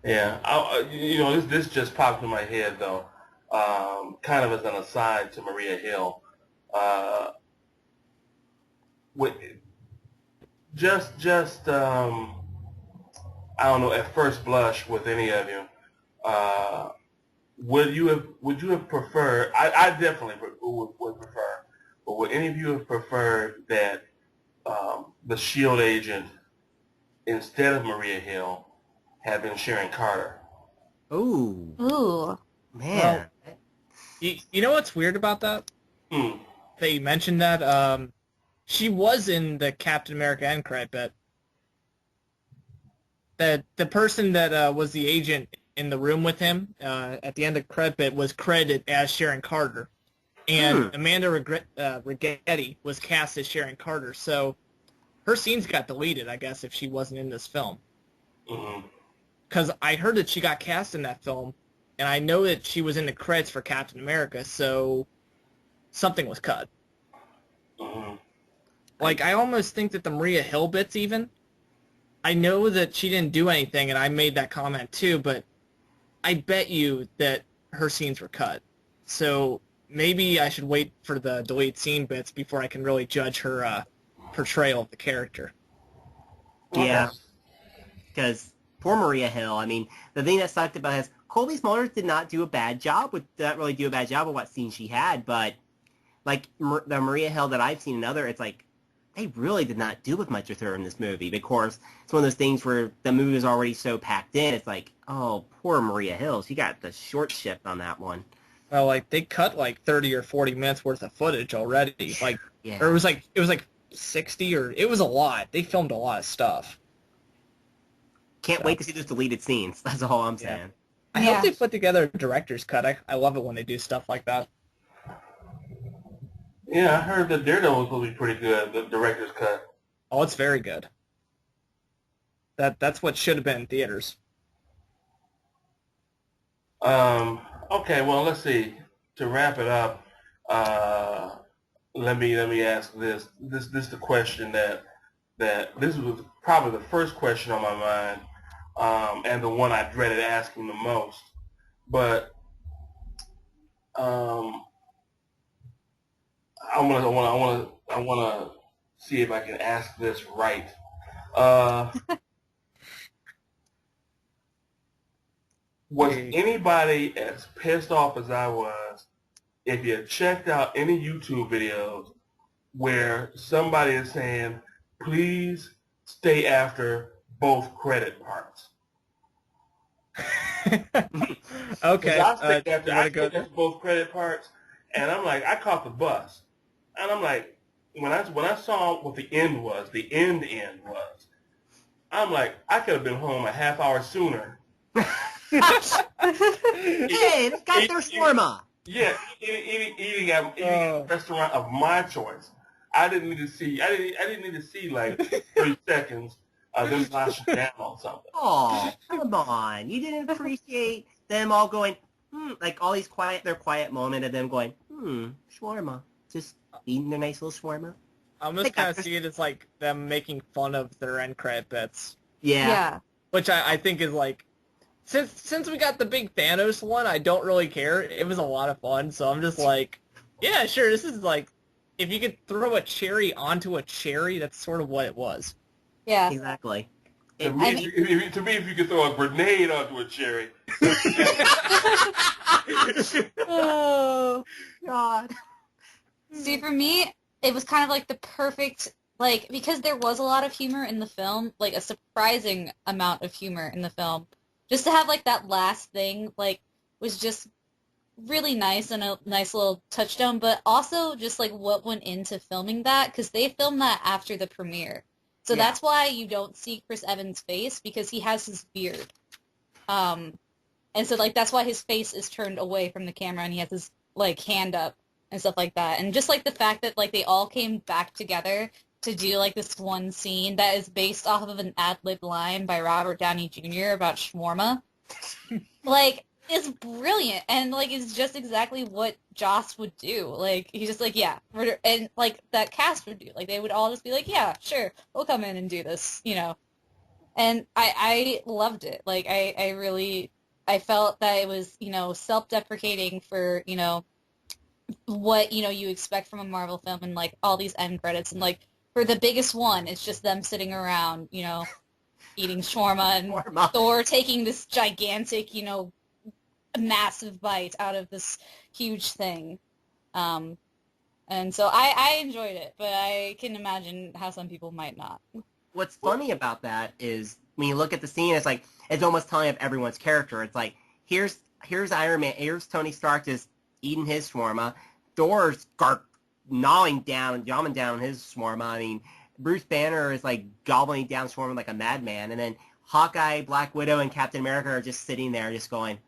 Yeah, this just popped in my head though, kind of as an aside to Maria Hill. With just I don't know, at first blush with any of you, would you have preferred? I definitely would prefer, but would any of you have preferred that the SHIELD agent instead of Maria Hill had been Sharon Carter? Ooh, man. Well, you know what's weird about that? That you mentioned that. She was in the Captain America end credit, but the person that was the agent in the room with him at the end of the credit bit was credited as Sharon Carter, and Amanda Righetti was cast as Sharon Carter. So her scenes got deleted, I guess, if she wasn't in this film. Because I heard that she got cast in that film, and I know that she was in the credits for Captain America, so something was cut. Like, I almost think that the Maria Hill bits even, I know that she didn't do anything, and I made that comment too, but I bet you that her scenes were cut. So maybe I should wait for the deleted scene bits before I can really judge her portrayal of the character. Yeah, because poor Maria Hill, I mean, the thing that sucked about it is Colby Smulders did not do a bad job with what scene she had, but like the Maria Hill that I've seen in other, it's like they really did not do with much with her in this movie. Of course, it's one of those things where the movie is already so packed in. It's like, oh, poor Maria Hill. She got the short shift on that one. Well, like, they cut like 30 or 40 minutes worth of footage already. Like, or it was like 60, or it was a lot. They filmed a lot of stuff. Can't wait to see those deleted scenes. That's all I'm saying. I hope they put together a director's cut. I love it when they do stuff like that. Yeah, I heard that Daredevil was supposed to be pretty good, the director's cut. Oh, it's very good. That's what should have been in theaters. Okay, well, let's see. to wrap it up, let me ask this. This is the question that this was probably the first question on my mind, and the one I dreaded asking the most. But I want to see if I can ask this right. Was anybody as pissed off as I was if you checked out any YouTube videos where somebody is saying, please stay after both credit parts? Okay. I stay after both credit parts, and I'm like, I caught the bus. And I'm like, when I saw what the end was, I'm like, I could have been home a half hour sooner. Hey, they got their shawarma. Yeah, eating at a restaurant of my choice. I didn't need to see like 30 seconds of them washing down on something. Oh, come on! You didn't appreciate them all going, like all these quiet moment of them going, shawarma, just eating their nice little shawarma. I'm just kind of see it as like them making fun of their end credit bits. Yeah. Which I think is like, since we got the big Thanos one, I don't really care. It was a lot of fun, so I'm just like, yeah, sure. This is like, if you could throw a cherry onto a cherry, that's sort of what it was. Yeah. Exactly. To me, if you could throw a grenade onto a cherry. Oh, God. See, for me, it was kind of like the perfect, like, because there was a lot of humor in the film, like a surprising amount of humor in the film. Just to have, like, that last thing, like, was just really nice and a nice little touchstone, but also just, like, what went into filming that, because they filmed that after the premiere. So that's why you don't see Chris Evans' face, because he has his beard. And so, like, that's why his face is turned away from the camera, and he has his, like, hand up and stuff like that. And just, like, the fact that, like, they all came back together to do, like, this one scene that is based off of an ad-lib line by Robert Downey Jr. about shawarma, like, is brilliant. And, like, it's just exactly what Joss would do. Like, he's just like, yeah. And, like, that cast would do. Like, they would all just be like, yeah, sure, we'll come in and do this, you know. And I loved it. Like, I felt that it was, you know, self-deprecating for, you know, what, you know, you expect from a Marvel film and, like, all these end credits. And, like, for the biggest one, it's just them sitting around, you know, eating shawarma and Thor taking this gigantic, you know, massive bite out of this huge thing. And so I enjoyed it, but I can imagine how some people might not. What's funny about that is when you look at the scene, it's like, it's almost telling of everyone's character. It's like, here's Iron Man, here's Tony Stark just eating his shawarma, Thor's yamming down his shawarma. I mean, Bruce Banner is like gobbling down shawarma like a madman, and then Hawkeye, Black Widow, and Captain America are just sitting there just going,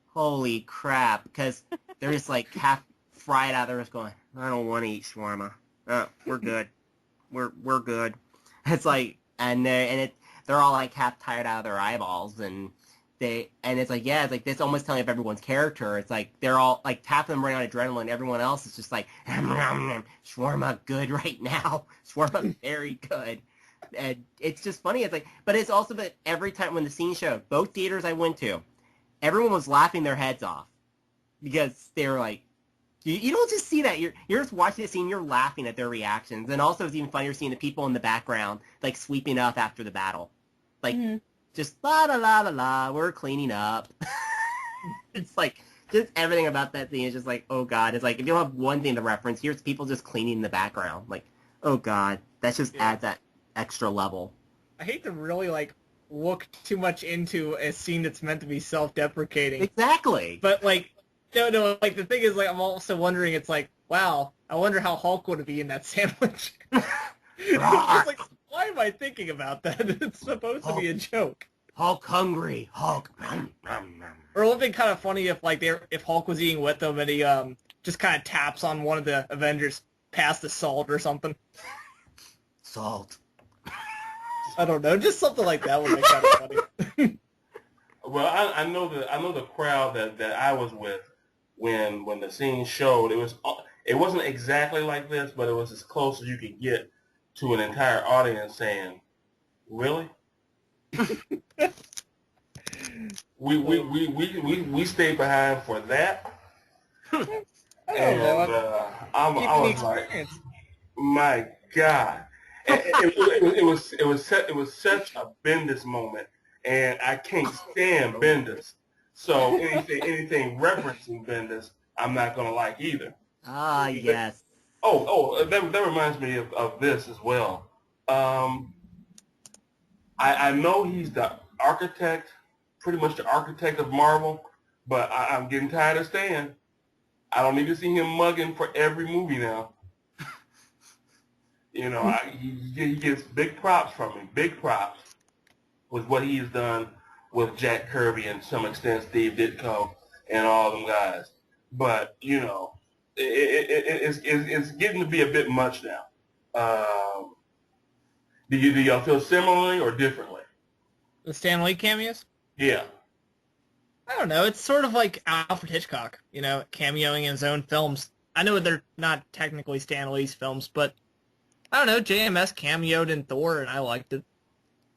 holy crap, because they're just like half fried out there just going, I don't want to eat shawarma. We're good. We're good. It's like, and they're all like half tired out of their eyeballs, and it's like, yeah, it's like this almost telling of everyone's character. It's like they're all like half of them running on adrenaline, everyone else is just like shawarma good right now. Shawarma very good. And it's just funny. It's like, but it's also that every time when the scene showed, both theaters I went to, everyone was laughing their heads off because they were like, you don't just see that. You're just watching the scene, you're laughing at their reactions. And also it's even funnier seeing the people in the background like sweeping up after the battle. Like, just la la la la la, we're cleaning up. It's like, just everything about that scene is just like, oh God. It's like, if you don't have one thing to reference, here's people just cleaning in the background. Like, oh God. That just adds that extra level. I hate to really, like, look too much into a scene that's meant to be self-deprecating. Exactly. But, like, no, like, the thing is, like, I'm also wondering, it's like, wow, I wonder how Hulk would be in that sandwich. It's like, why am I thinking about that? It's supposed to be a joke. Hulk hungry. Hulk. Or it would be kind of funny if, like, if Hulk was eating with them and he just kind of taps on one of the Avengers past the salt or something. Salt. I don't know, just something like that would be kind of funny. Well, I know the crowd that I was with when the scene showed, it wasn't exactly like this, but it was as close as you could get to an entire audience saying, "Really?" we stayed behind for that, and I was like, "My God!" It was such a Bendis moment, and I can't stand Bendis. So anything referencing Bendis, I'm not gonna like either. Ah, yes. That reminds me of this as well. I know he's the architect, pretty much the architect of Marvel, but I'm getting tired of Stan. I don't need to see him mugging for every movie now. You know, he gets big props from me, big props with what he's done with Jack Kirby and to some extent Steve Ditko and all them guys. But, you know, it's getting to be a bit much now. Do y'all feel similarly or differently? The Stan Lee cameos? Yeah. I don't know. It's sort of like Alfred Hitchcock, you know, cameoing in his own films. I know they're not technically Stan Lee's films, but I don't know. JMS cameoed in Thor, and I liked it.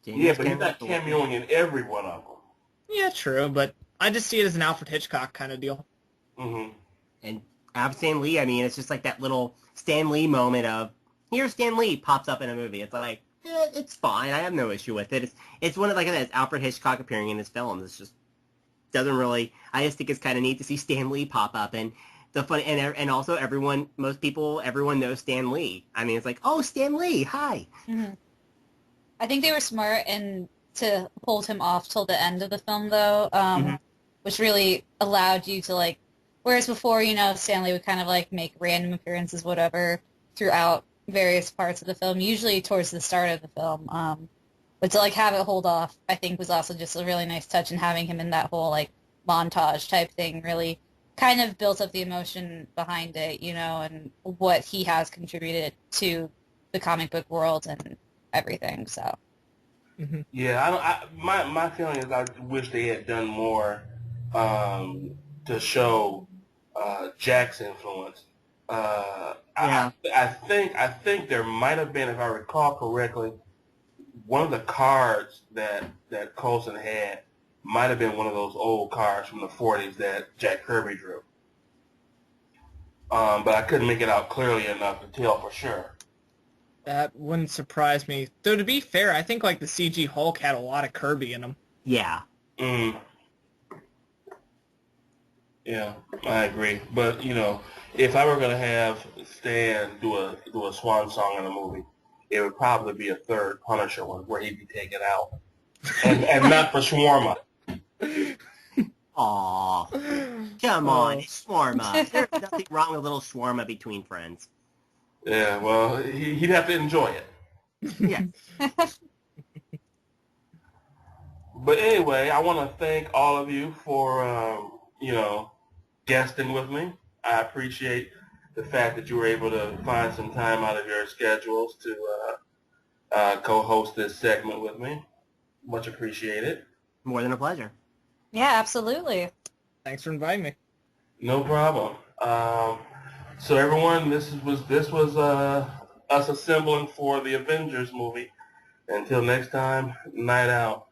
Yeah, but he's not cameoing in every one of them. Yeah, true, but I just see it as an Alfred Hitchcock kind of deal. Mm-hmm. And Stan Lee, I mean, it's just like that little Stan Lee moment of, here's Stan Lee pops up in a movie. It's like, it's fine. I have no issue with it. It's one of, like I said, it's Alfred Hitchcock appearing in his films. It's just, doesn't really, I just think it's kind of neat to see Stan Lee pop up. And the fun, and also everyone knows Stan Lee. I mean, it's like, oh, Stan Lee, hi. Mm-hmm. I think they were smart to hold him off till the end of the film, though, which really allowed you to, like, whereas before, you know, Stan Lee would kind of, like, make random appearances, whatever, throughout various parts of the film, usually towards the start of the film. But to, like, have it hold off, I think, was also just a really nice touch, and having him in that whole, like, montage type thing really kind of built up the emotion behind it, you know, and what he has contributed to the comic book world and everything, so. Mm-hmm. Yeah, my feeling is I wish they had done more to show Jack's influence. Yeah. I think there might have been, if I recall correctly, one of the cards that Coulson had might have been one of those old cards from the 40s that Jack Kirby drew. But I couldn't make it out clearly enough to tell for sure. That wouldn't surprise me. Though, to be fair, I think, like, the CG Hulk had a lot of Kirby in him. Yeah. Yeah, I agree. But, you know, if I were going to have Stan do a swan song in a movie, it would probably be a third Punisher one where he'd be taken out. And not for Shawarma. Aw. Come on, it's shawarma. There's nothing wrong with a little shawarma between friends. Yeah, well, he'd have to enjoy it. Yeah. But anyway, I want to thank all of you for, you know, guesting with me. I appreciate the fact that you were able to find some time out of your schedules to co-host this segment with me. Much appreciated. More than a pleasure. Yeah, absolutely. Thanks for inviting me. No problem. So everyone, this was us assembling for the Avengers movie. Until next time, night out.